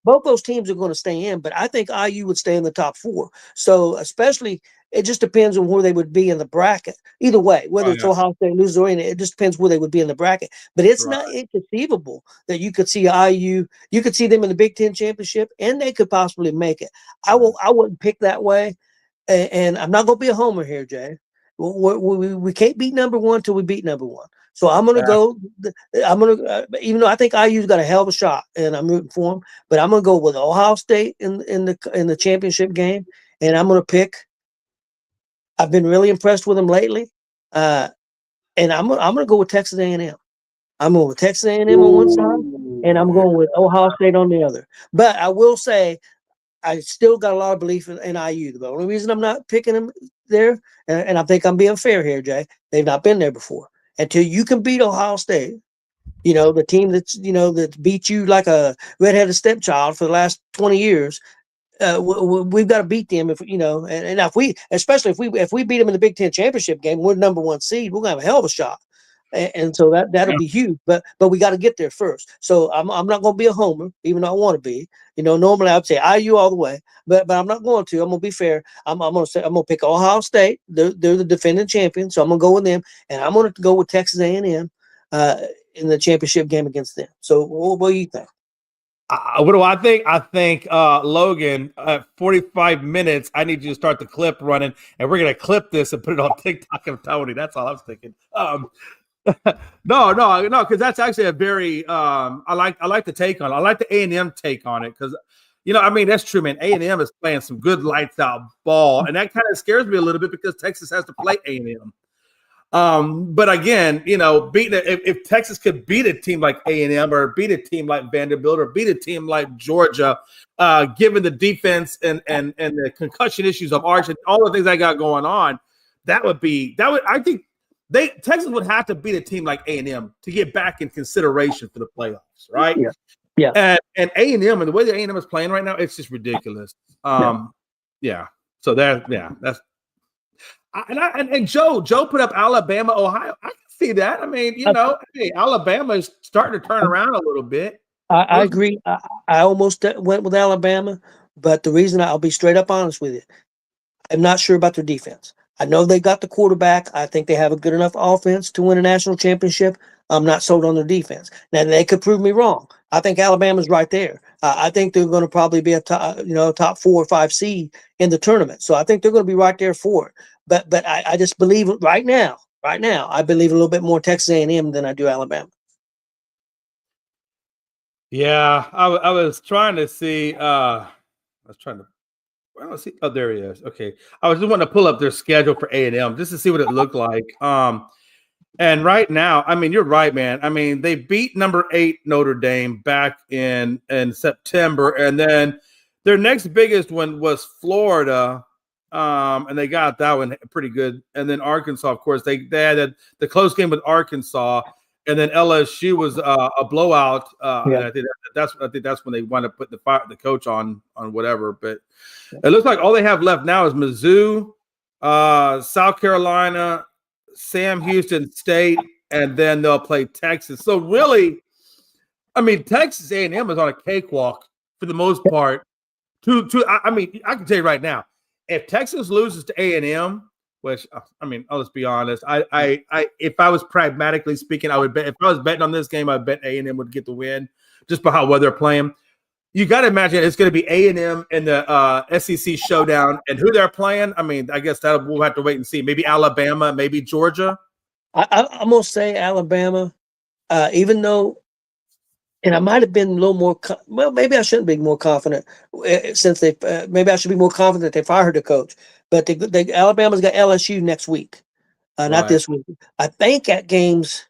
both those teams are going to stay in, but I think IU would stay in the top 4. So especially, it just depends on where they would be in the bracket. Either way, whether Oh, it's yeah. Ohio State loses or it just depends where they would be in the bracket. But it's Right. not inconceivable that you could see IU, you could see them in the Big Ten championship, and they could possibly make it. I wouldn't pick that way, and I'm not going to be a homer here, Jay. We can't beat number 1 till we beat number 1. So I'm going to go. I'm going to, even though I think IU's got a hell of a shot, and I'm rooting for them, but I'm going to go with Ohio State in the championship game, and I'm going to pick. I've been really impressed with them lately, and I'm going to go with Texas A&M. I'm going with Texas A&M on one side, and I'm going with Ohio State on the other. But I will say, I still got a lot of belief in IU. The only reason I'm not picking them there, and I think I'm being fair here, Jay, they've not been there before. Until you can beat Ohio State, the team that beat you like a redheaded stepchild for the last 20 years, we've got to beat them and especially if we beat them in the Big Ten championship game, we're number 1 seed, we're gonna have a hell of a shot. And so that'll be huge, but we got to get there first. So I'm not going to be a homer, even though I want to be. Normally I would say IU all the way, but I'm not going to. I'm going to be fair. I'm going to pick Ohio State. They're the defending champion, so I'm going to go with them, and I'm going to go with Texas A&M in the championship game against them. So what do you think? What do I think? I think Logan, 45 minutes. I need you to start the clip running, and we're gonna clip this and put it on TikTok and Tony. That's all I was thinking. No, because that's actually a very I like the take on it. I like the A&M take on it because that's true, man. A&M is playing some good lights out ball, and that kind of scares me a little bit because Texas has to play A&M. But again, if Texas could beat a team like A&M or beat a team like Vanderbilt or beat a team like Georgia, given the defense and the concussion issues of Arch and all the things I got going on, I think Texas would have to beat a team like A&M to get back in consideration for the playoffs, right? Yeah. And A&M and the way that A&M is playing right now, it's just ridiculous. Yeah. So that's. And Joe put up Alabama, Ohio. I can see that. I mean, hey, Alabama is starting to turn around a little bit. I agree. I almost went with Alabama, but the reason, I'll be straight up honest with you, I'm not sure about their defense. I know they got the quarterback. I think they have a good enough offense to win a national championship. I'm not sold on their defense. Now, they could prove me wrong. I think Alabama's right there. I think they're going to probably be a top 4 or 5 seed in the tournament. So I think they're going to be right there for it. But I just believe right now, I believe a little bit more Texas A&M than I do Alabama. Yeah, I was trying to see. See. Oh, there he is. Okay, I was just wanting to pull up their schedule for A&M just to see what it looked like. And right now, I mean, you're right, man. I mean, they beat number 8 Notre Dame back in September, and then their next biggest one was Florida. And they got that one pretty good. And then Arkansas, of course, they had the close game with Arkansas, and then LSU was a blowout. And I think that's when they wound up putting the coach on whatever. But it looks like all they have left now is Mizzou, South Carolina, Sam Houston State, and then they'll play Texas. So really, I mean, Texas A&M is on a cakewalk for the most part. I mean, I can tell you right now, if Texas loses to A&M, which I mean, let's be honest, I if I was pragmatically speaking, I would bet. If I was betting on this game, I'd bet A&M would get the win just by how well they're playing. You got to imagine it's going to be A&M in the SEC showdown, and who they're playing. I mean, I guess we'll have to wait and see. Maybe Alabama, maybe Georgia. I'm gonna say Alabama, even though. And I might have been a little more. Maybe I shouldn't be more confident since they. Maybe I should be more confident they fired the coach. But Alabama's got LSU next week, not this week. I think that game's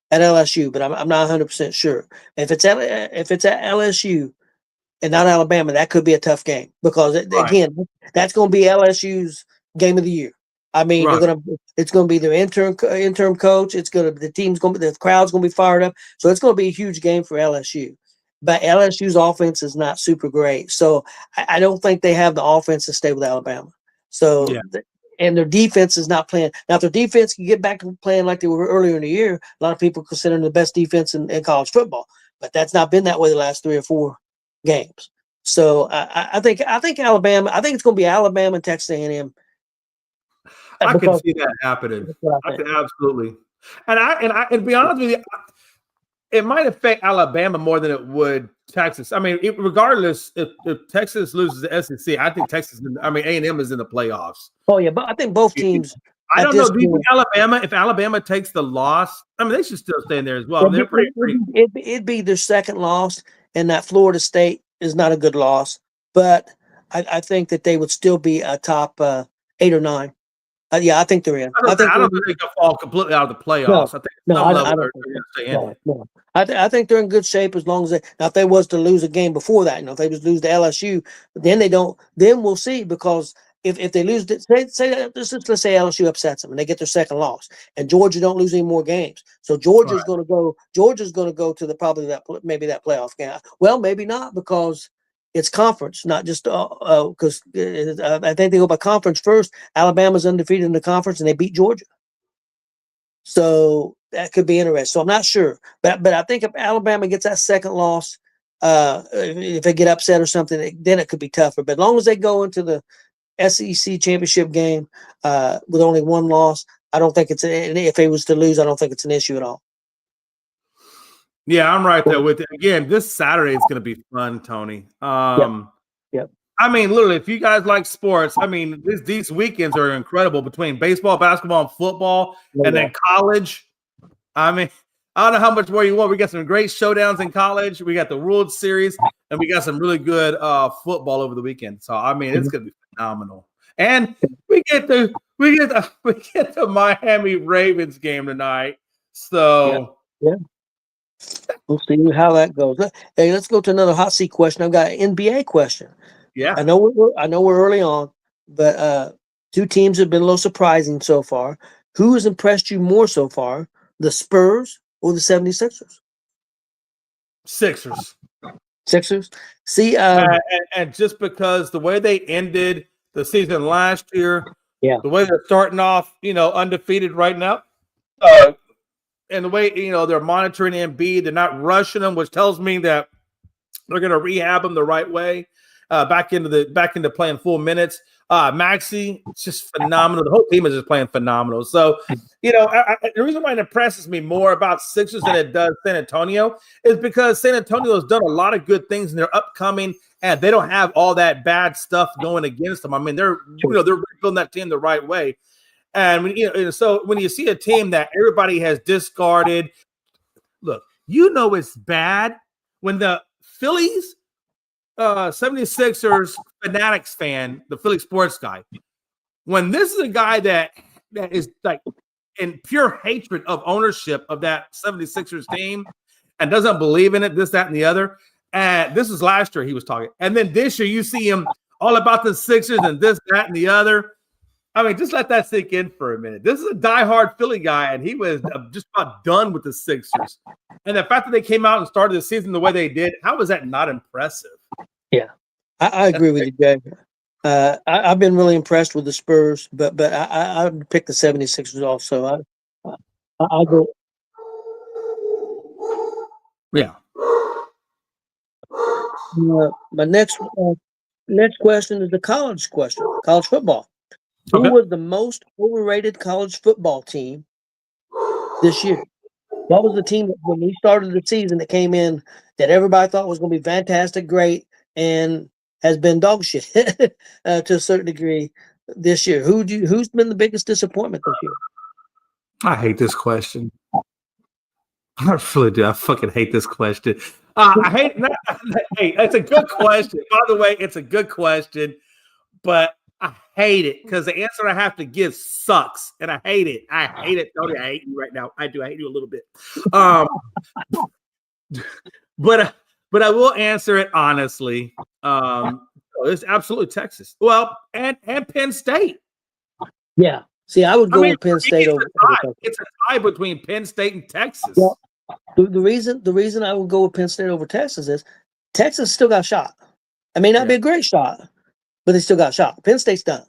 at LSU, but I'm not 100% sure. If it's at LSU and not Alabama, that could be a tough game because again, that's going to be LSU's game of the year. I mean, it's going to be their interim coach. The crowd's going to be fired up. So it's going to be a huge game for LSU. But LSU's offense is not super great. So I don't think they have the offense to stay with Alabama. So and their defense is not playing. Now, if their defense can get back to playing like they were earlier in the year, a lot of people consider them the best defense in college football. But that's not been that way the last 3 or 4 games. So I think Alabama. I think it's going to be Alabama and Texas A&M. I can see that happening. I can absolutely. And to be honest with you, it might affect Alabama more than it would Texas. I mean, regardless, if Texas loses the SEC, I think A&M is in the playoffs. Oh yeah, but I think both teams. I don't know. Do you think Alabama? If Alabama takes the loss, I mean, they should still stay in there as well. It'd be their second loss, and that Florida State is not a good loss. But I think that they would still be a top 8 or 9. Yeah, I think they're in. I don't think they'll fall completely out of the playoffs. I think they're in good shape as long as if they was to lose a game before that, if they was to lose to LSU, then they don't. Then we'll see, because if they lose, let's say LSU upsets them and they get their second loss, and Georgia don't lose any more games, so Georgia's going to go. Georgia's going to go to maybe that playoff game. Well, maybe not, because it's conference, not just because I think they go by conference first. Alabama's undefeated in the conference, and they beat Georgia, so that could be interesting. So I'm not sure, but I think if Alabama gets that second loss, if they get upset or something, then it could be tougher. But as long as they go into the SEC championship game with only 1 loss, I don't think if they was to lose, I don't think it's an issue at all. Yeah, I'm right there with it. Again, this Saturday is going to be fun, Tony. Yep. I mean, literally, if you guys like sports, I mean, these weekends are incredible between baseball, basketball, and football, and then college. I mean, I don't know how much more you want. We got some great showdowns in college. We to the World Series, and we got some really good football over the weekend. So, I mean, it's going to be phenomenal. And we get the Miami Ravens game tonight. So, yeah. We'll see how that goes. Hey, let's go to another hot seat question. I've got an NBA question. Yeah, I know we're early on, but 2 teams have been a little surprising so far. Who has impressed you more so far, the Spurs or the 76ers? Sixers. See, and just because the way they ended the season last year, the way they're starting off, undefeated right now, and the way they're monitoring Embiid, they're not rushing them, which tells me that they're going to rehab him the right way, back into playing full minutes. Maxey, it's just phenomenal. The whole team is just playing phenomenal. So, the reason why it impresses me more about Sixers than it does San Antonio is because San Antonio has done a lot of good things, and they're upcoming, and they don't have all that bad stuff going against them. I mean, they're rebuilding that team the right way. And so when you see a team that everybody has discarded, look, it's bad when the Phillies 76ers fanatics fan, the Philly sports guy, when this is a guy that is like in pure hatred of ownership of that 76ers team and doesn't believe in it, this, that, and the other. And this is last year he was talking. And then this year you see him all about the Sixers and this, that, and the other. I mean, just let that sink in for a minute. This is a diehard Philly guy, and he was just about done with the Sixers. And the fact that they came out and started the season the way they did, how was that not impressive? Yeah, I agree with you, Jay. I've been really impressed with the Spurs, but I pick the 76ers also. I'll go. Yeah. My next question is the college question, college football. Okay. Who was the most overrated college football team this year? What was the team that, when we started the season, that came in that everybody thought was going to be fantastic, great, and has been dog shit to a certain degree this year? Who's been the biggest disappointment this year? I hate this question. I really do. I fucking hate this question. Hey, it's a good question. By the way, it's a good question, but I hate it because the answer I have to give sucks, and I hate it. I hate it, Tony. I hate you right now. I do. I hate you a little bit. But I will answer it honestly. It's absolutely Texas. Well, and Penn State. Yeah. See, I would go with Penn State over. It's a tie between Penn State and Texas. Well, the reason I would go with Penn State over Texas is Texas still got a shot. It may not be a great shot, but they still got a shot. Penn State's done.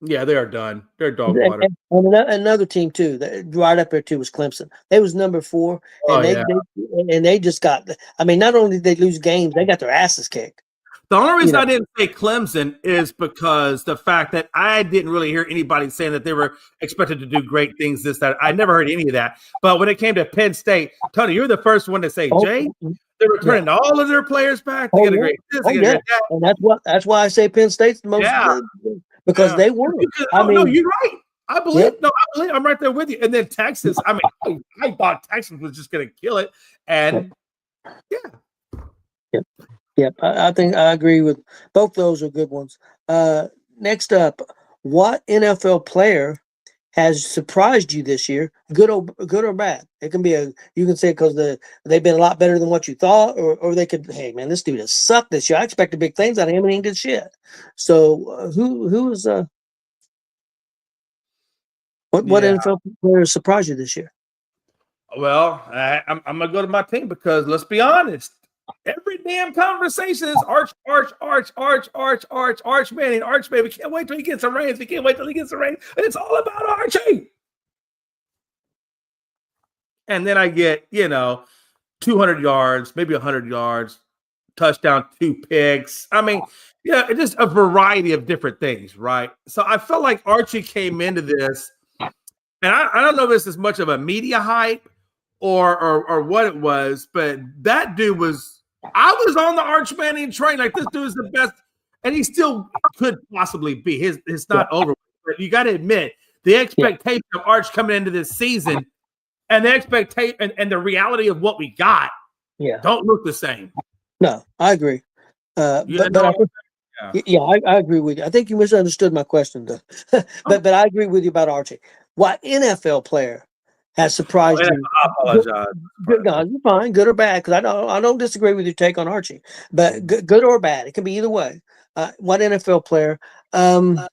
Yeah, they are done. They're dog And, water. and another team too, that right up there too, was Clemson. They was number 4, Oh and yeah. they just got. I mean, not only did they lose games, they got their asses kicked. The only You reason know, I didn't say Clemson is because the fact that I didn't really hear anybody saying that they were expected to do great things. This that I never heard any of that. But when it came to Penn State, Tony, you're the first one to say, oh, Jay, they're yeah, returning all of their players back. They oh got a yeah, great this. They oh got a yeah, great that. and that's why I say Penn State's the most Yeah, because yeah. they were. I No, mean, you're right. I believe. yep, No, I believe. I'm right there with you. And then Texas. I mean, I thought Texas was just going to kill it, yep, and yeah. yep, yep. I think I agree with both. Those are good ones. Next up, what NFL player has surprised you this year, good or bad? It can be you can say because they've been a lot better than what you thought, or they could, hey man, this dude has sucked this year. I expected big things out of him and he did shit. So who is what Yeah. NFL player surprised you this year? Well, I'm gonna go to my team because let's be honest. Every damn conversation is Arch Manning, Arch Manning. We can't wait till he gets the reins. We can't wait till he gets the reins. And it's all about Archie. And then I get, 200 yards, maybe 100 yards, touchdown, 2 picks. I mean, yeah, it's just a variety of different things, right? So I felt like Archie came into this, and I don't know if it's as much of a media hype or what it was, but that dude was. I was on the Arch Manning train. Like, this dude is the best, and he still could possibly be. It's not over. But you got to admit the expectation of Arch coming into this season, and the expectation and the reality of what we got, don't look the same. No, I agree. But I think, I agree with you. I think you misunderstood my question, though. but I agree with you about Archie. What NFL player has surprised you? I apologize. Good, no, you're fine, good or bad, because I don't disagree with your take on Archie. But good or bad, it can be either way. What NFL player? I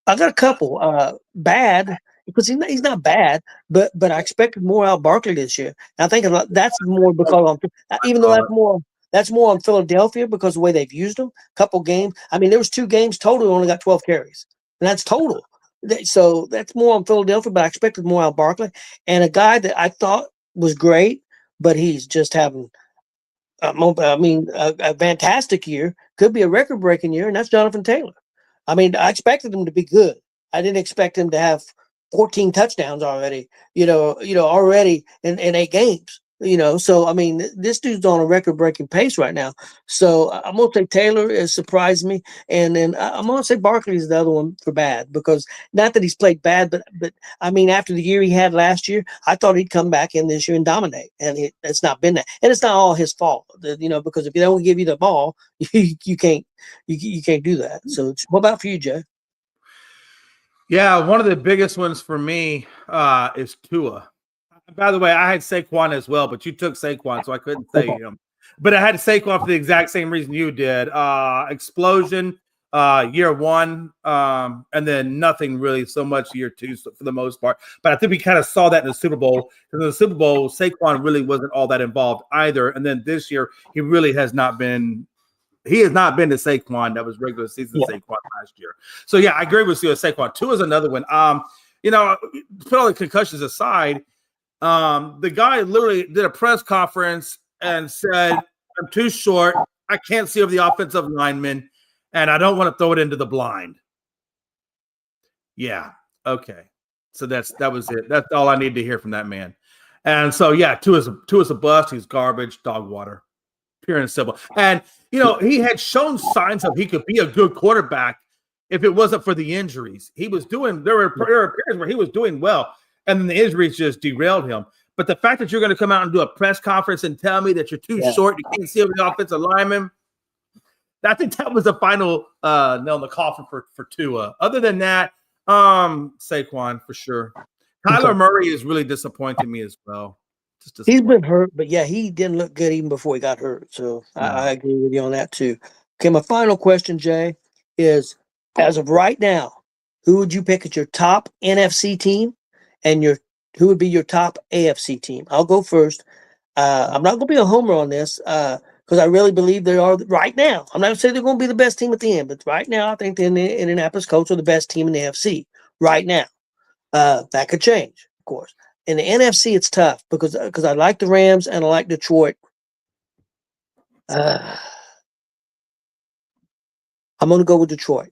got a couple. Bad because he's not bad, but I expected more out of Barkley this year. And I think that's more because even though that's more on Philadelphia because of the way they've used him. Couple games. I mean, there was 2 games total. Only got 12 carries, and that's total. So that's more on Philadelphia, but I expected more out of Barkley and a guy that I thought was great, but he's just having. A fantastic year. Could be a record-breaking year, and that's Jonathan Taylor. I mean, I expected him to be good. I didn't expect him to have 14 touchdowns already, already in 8 games, So, I mean, this dude's on a record-breaking pace right now. So I'm going to say Taylor has surprised me. And then I'm going to say Barkley is the other one for bad because not that he's played bad, but I mean, after the year he had last year, I thought he'd come back in this year and dominate. And it's not been that. And it's not all his fault, because if they don't give you the ball, you can't do that. So what about for you, Jay? Yeah, one of the biggest ones for me is Tua. By the way, I had Saquon as well, but you took Saquon, so I couldn't say him. But I had Saquon for the exact same reason you did. Explosion, year 1, and then nothing really so much year 2 for the most part. But I think we kind of saw that in the Super Bowl. In the Super Bowl, Saquon really wasn't all that involved either. And then this year, he really has not been. He has not been the Saquon that was regular season Saquon last year. So yeah, I agree with you. Saquon 2 is another one. Put all the concussions aside, the guy literally did a press conference and said, "I'm too short. I can't see over the offensive lineman, and I don't want to throw it into the blind." Yeah. Okay. So that was it. That's all I need to hear from that man. And so yeah, Tua is a bust. He's garbage, dog water. Pure and simple. And, he had shown signs of he could be a good quarterback if it wasn't for the injuries. There were periods where he was doing well, and then the injuries just derailed him. But the fact that you're going to come out and do a press conference and tell me that you're too short, you can't see over the offensive lineman, I think that was the final nail in the coffin for Tua. Other than that, Saquon for sure. Kyler Murray is really disappointing me as well. He's been hurt, but yeah, he didn't look good even before he got hurt. So I agree with you on that too. Okay, my final question, Jay, is as of right now, who would you pick as your top NFC team, and who would be your top AFC team? I'll go first. I'm not going to be a homer on this because I really believe they are right now. I'm not saying they're going to be the best team at the end, but right now I think the Indianapolis Colts are the best team in the NFC right now. That could change, of course. In the NFC, it's tough because I like the Rams and I like Detroit. I'm going to go with Detroit.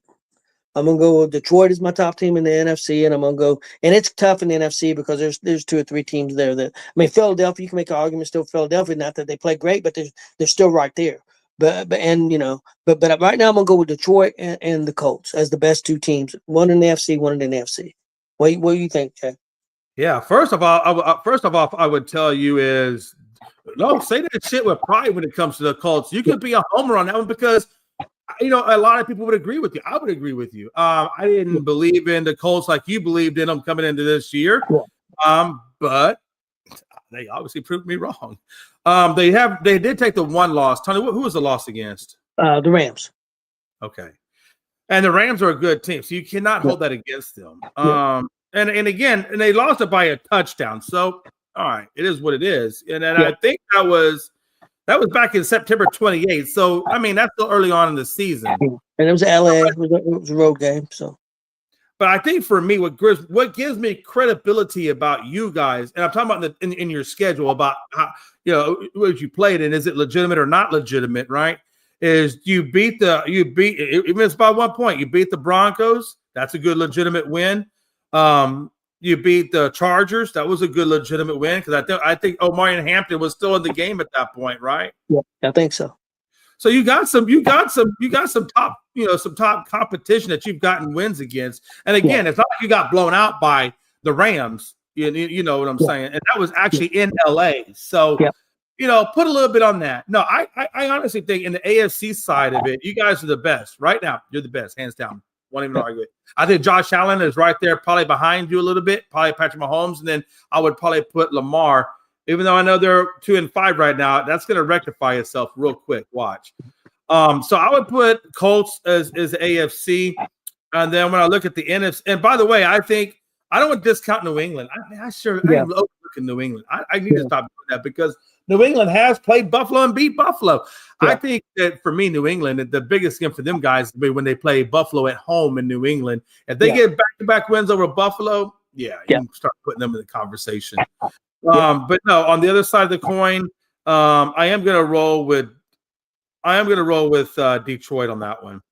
I'm gonna go with Detroit as my top team in the NFC, and I'm gonna go. And it's tough in the NFC because there's 2 or 3 teams there that I mean, Philadelphia. You can make an argument still Philadelphia, not that they play great, but they're still right there. But right now I'm gonna go with Detroit and the Colts as the best 2 teams. One in the NFC, one in the NFC. What do you think, Jay? Yeah. First of all, I would tell you is no, say that shit with pride when it comes to the Colts. You could be a homer on that one because a lot of people would agree with you. I would agree with you. I didn't believe in the Colts like you believed in them coming into this year. But they obviously proved me wrong. They did take the one loss. Tony, who was the loss against? The Rams. Okay. And the Rams are a good team, so you cannot hold that against them. And again, they lost it by a touchdown. So, all right, it is what it is. And I think that was back in September 28th. So, I mean, that's still early on in the season. And it was LA. It was a road game. So, but I think for me, what gives me credibility about you guys, and I'm talking about in your schedule about how, what you played and is it legitimate or not legitimate, right? Is you beat even if it's by 1 point, you beat the Broncos. That's a good legitimate win. You beat the Chargers. That was a good legitimate win because I think Omarion Hampton was still in the game at that point, right? Yeah, I think so. So you got some top, some top competition that you've gotten wins against. And again, it's not like you got blown out by the Rams. You know what I'm saying? And that was actually in LA. So put a little bit on that. No, I honestly think in the AFC side of it, you guys are the best right now. You're the best, hands down. Won't even argue it. I think Josh Allen is right there, probably behind you a little bit, probably Patrick Mahomes, and then I would probably put Lamar. Even though I know they're 2-5 right now, that's going to rectify itself real quick. Watch. So I would put Colts as AFC, and then when I look at the NFC, and by the way, I think I don't want to discount New England. I am overlooking New England. I need to stop doing that because New England has played Buffalo and beat Buffalo. I think that for me, New England, the biggest game for them guys will be when they play Buffalo at home in New England. If they get back-to-back wins over Buffalo, you can start putting them in the conversation. But no, on the other side of the coin, I am going to roll with Detroit on that one.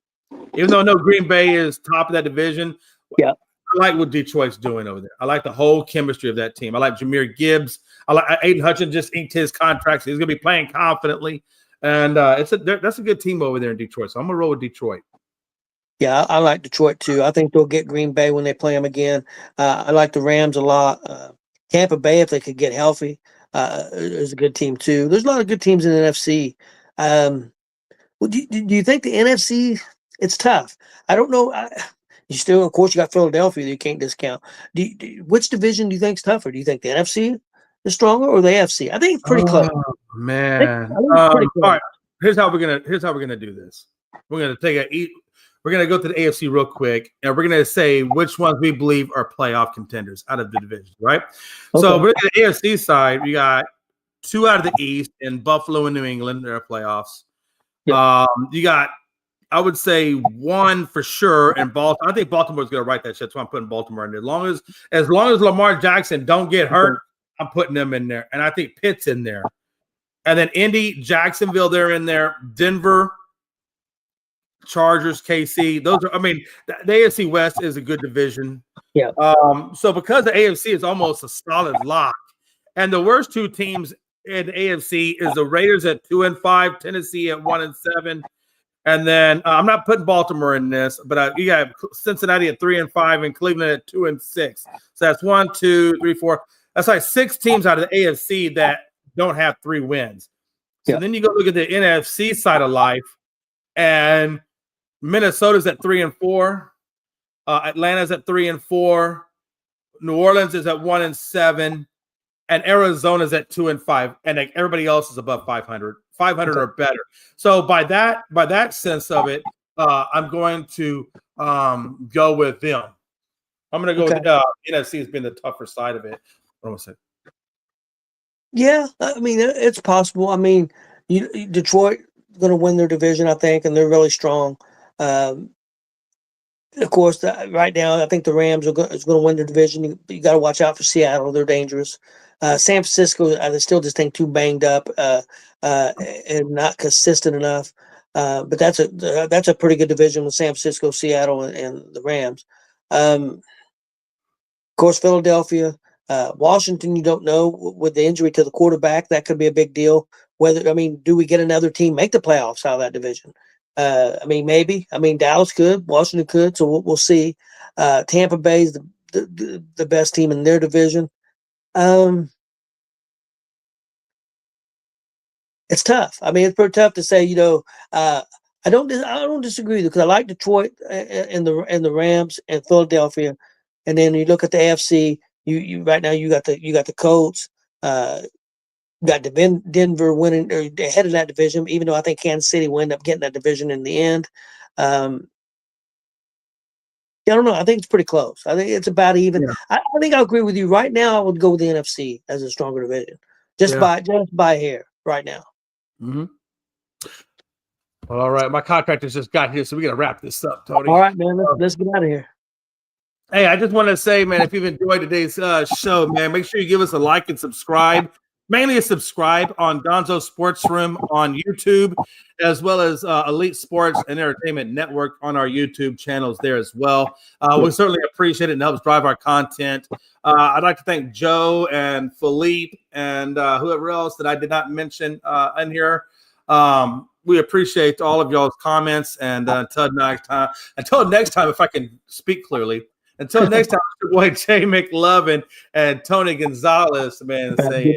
Even though I know Green Bay is top of that division, I like what Detroit's doing over there. I like the whole chemistry of that team. I like Jahmyr Gibbs. I like Aiden Hutchins just inked his contract. So he's going to be playing confidently. And that's a good team over there in Detroit. So I'm going to roll with Detroit. Yeah, I like Detroit too. I think they'll get Green Bay when they play them again. I like the Rams a lot. Tampa Bay, if they could get healthy, is a good team too. There's a lot of good teams in the NFC. Well, do you think the NFC? It's tough. I don't know. You still, of course, you got Philadelphia that you can't discount. Which division do you think is tougher? Do you think the NFC is stronger or the AFC? I think it's pretty close. Man, all right. Here's how we're gonna do this. We're gonna we're gonna go to the AFC real quick, and we're gonna say which ones we believe are playoff contenders out of the division, right? Okay. So we're at the AFC side. We got 2 out of the East in Buffalo and New England. They're playoffs. Yeah. You got, I would say 1 for sure in Baltimore. I think Baltimore's gonna write that shit. So I'm putting Baltimore in there. As long as Lamar Jackson don't get hurt, I'm putting them in there. And I think Pitt's in there. And then Indy, Jacksonville, they're in there. Denver, Chargers, KC. Those are, the AFC West is a good division. Yeah. So because the AFC is almost a solid lock, and the worst 2 teams in the AFC is the Raiders at 2-5, Tennessee at 1-7. And then I'm not putting Baltimore in this, but you got Cincinnati at 3-5 and Cleveland at 2-6. So that's 1, 2, 3, 4. That's like 6 teams out of the AFC that don't have 3 wins. So then you go look at the NFC side of life, and Minnesota's at 3-4, Atlanta's at 3-4, New Orleans is at 1-7, and Arizona's at 2-5, and like everybody else is above 500 or better. So by that sense of it, I'm going to go with them. I'm going to go with NFC has been the tougher side of it. What am I saying? Yeah, it's possible. Detroit going to win their division, I think, and they're really strong. Of course, right now, I think the Rams is going to win their division. You got to watch out for Seattle; they're dangerous. San Francisco, I still just think too banged up and not consistent enough. But that's a pretty good division with San Francisco, Seattle, and the Rams. Of course, Philadelphia, Washington. You don't know with the injury to the quarterback, that could be a big deal. Do we get another team make the playoffs out of that division? Maybe. Dallas could, Washington could, so we'll see. Tampa Bay is the best team in their division. It's tough. It's pretty tough to say. I don't disagree with you because I like Detroit and the Rams and Philadelphia, and then you look at the AFC. You right now you got the Colts. Got Denver winning or ahead of that division, even though I think Kansas City will end up getting that division in the end. I don't know. I think it's pretty close. I think it's about even. Yeah. I think I agree with you. Right now, I would go with the NFC as a stronger division, just by hair right now. Mm-hmm. Well, all right. My contractors just got here, so we got to wrap this up, Tony. All right, man. Let's get out of here. Hey, I just want to say, man, if you've enjoyed today's show, man, make sure you give us a like and subscribe. Mainly a subscribe on Gonzo Sports Room on YouTube, as well as Elite Sports and Entertainment Network on our YouTube channels there as well. We certainly appreciate it and helps drive our content. I'd like to thank Joe and Philippe and whoever else that I did not mention in here. We appreciate all of y'all's comments, and until next time, if I can speak clearly. Until next time, your boy Jay McLovin and Tony Gonzalez, man, saying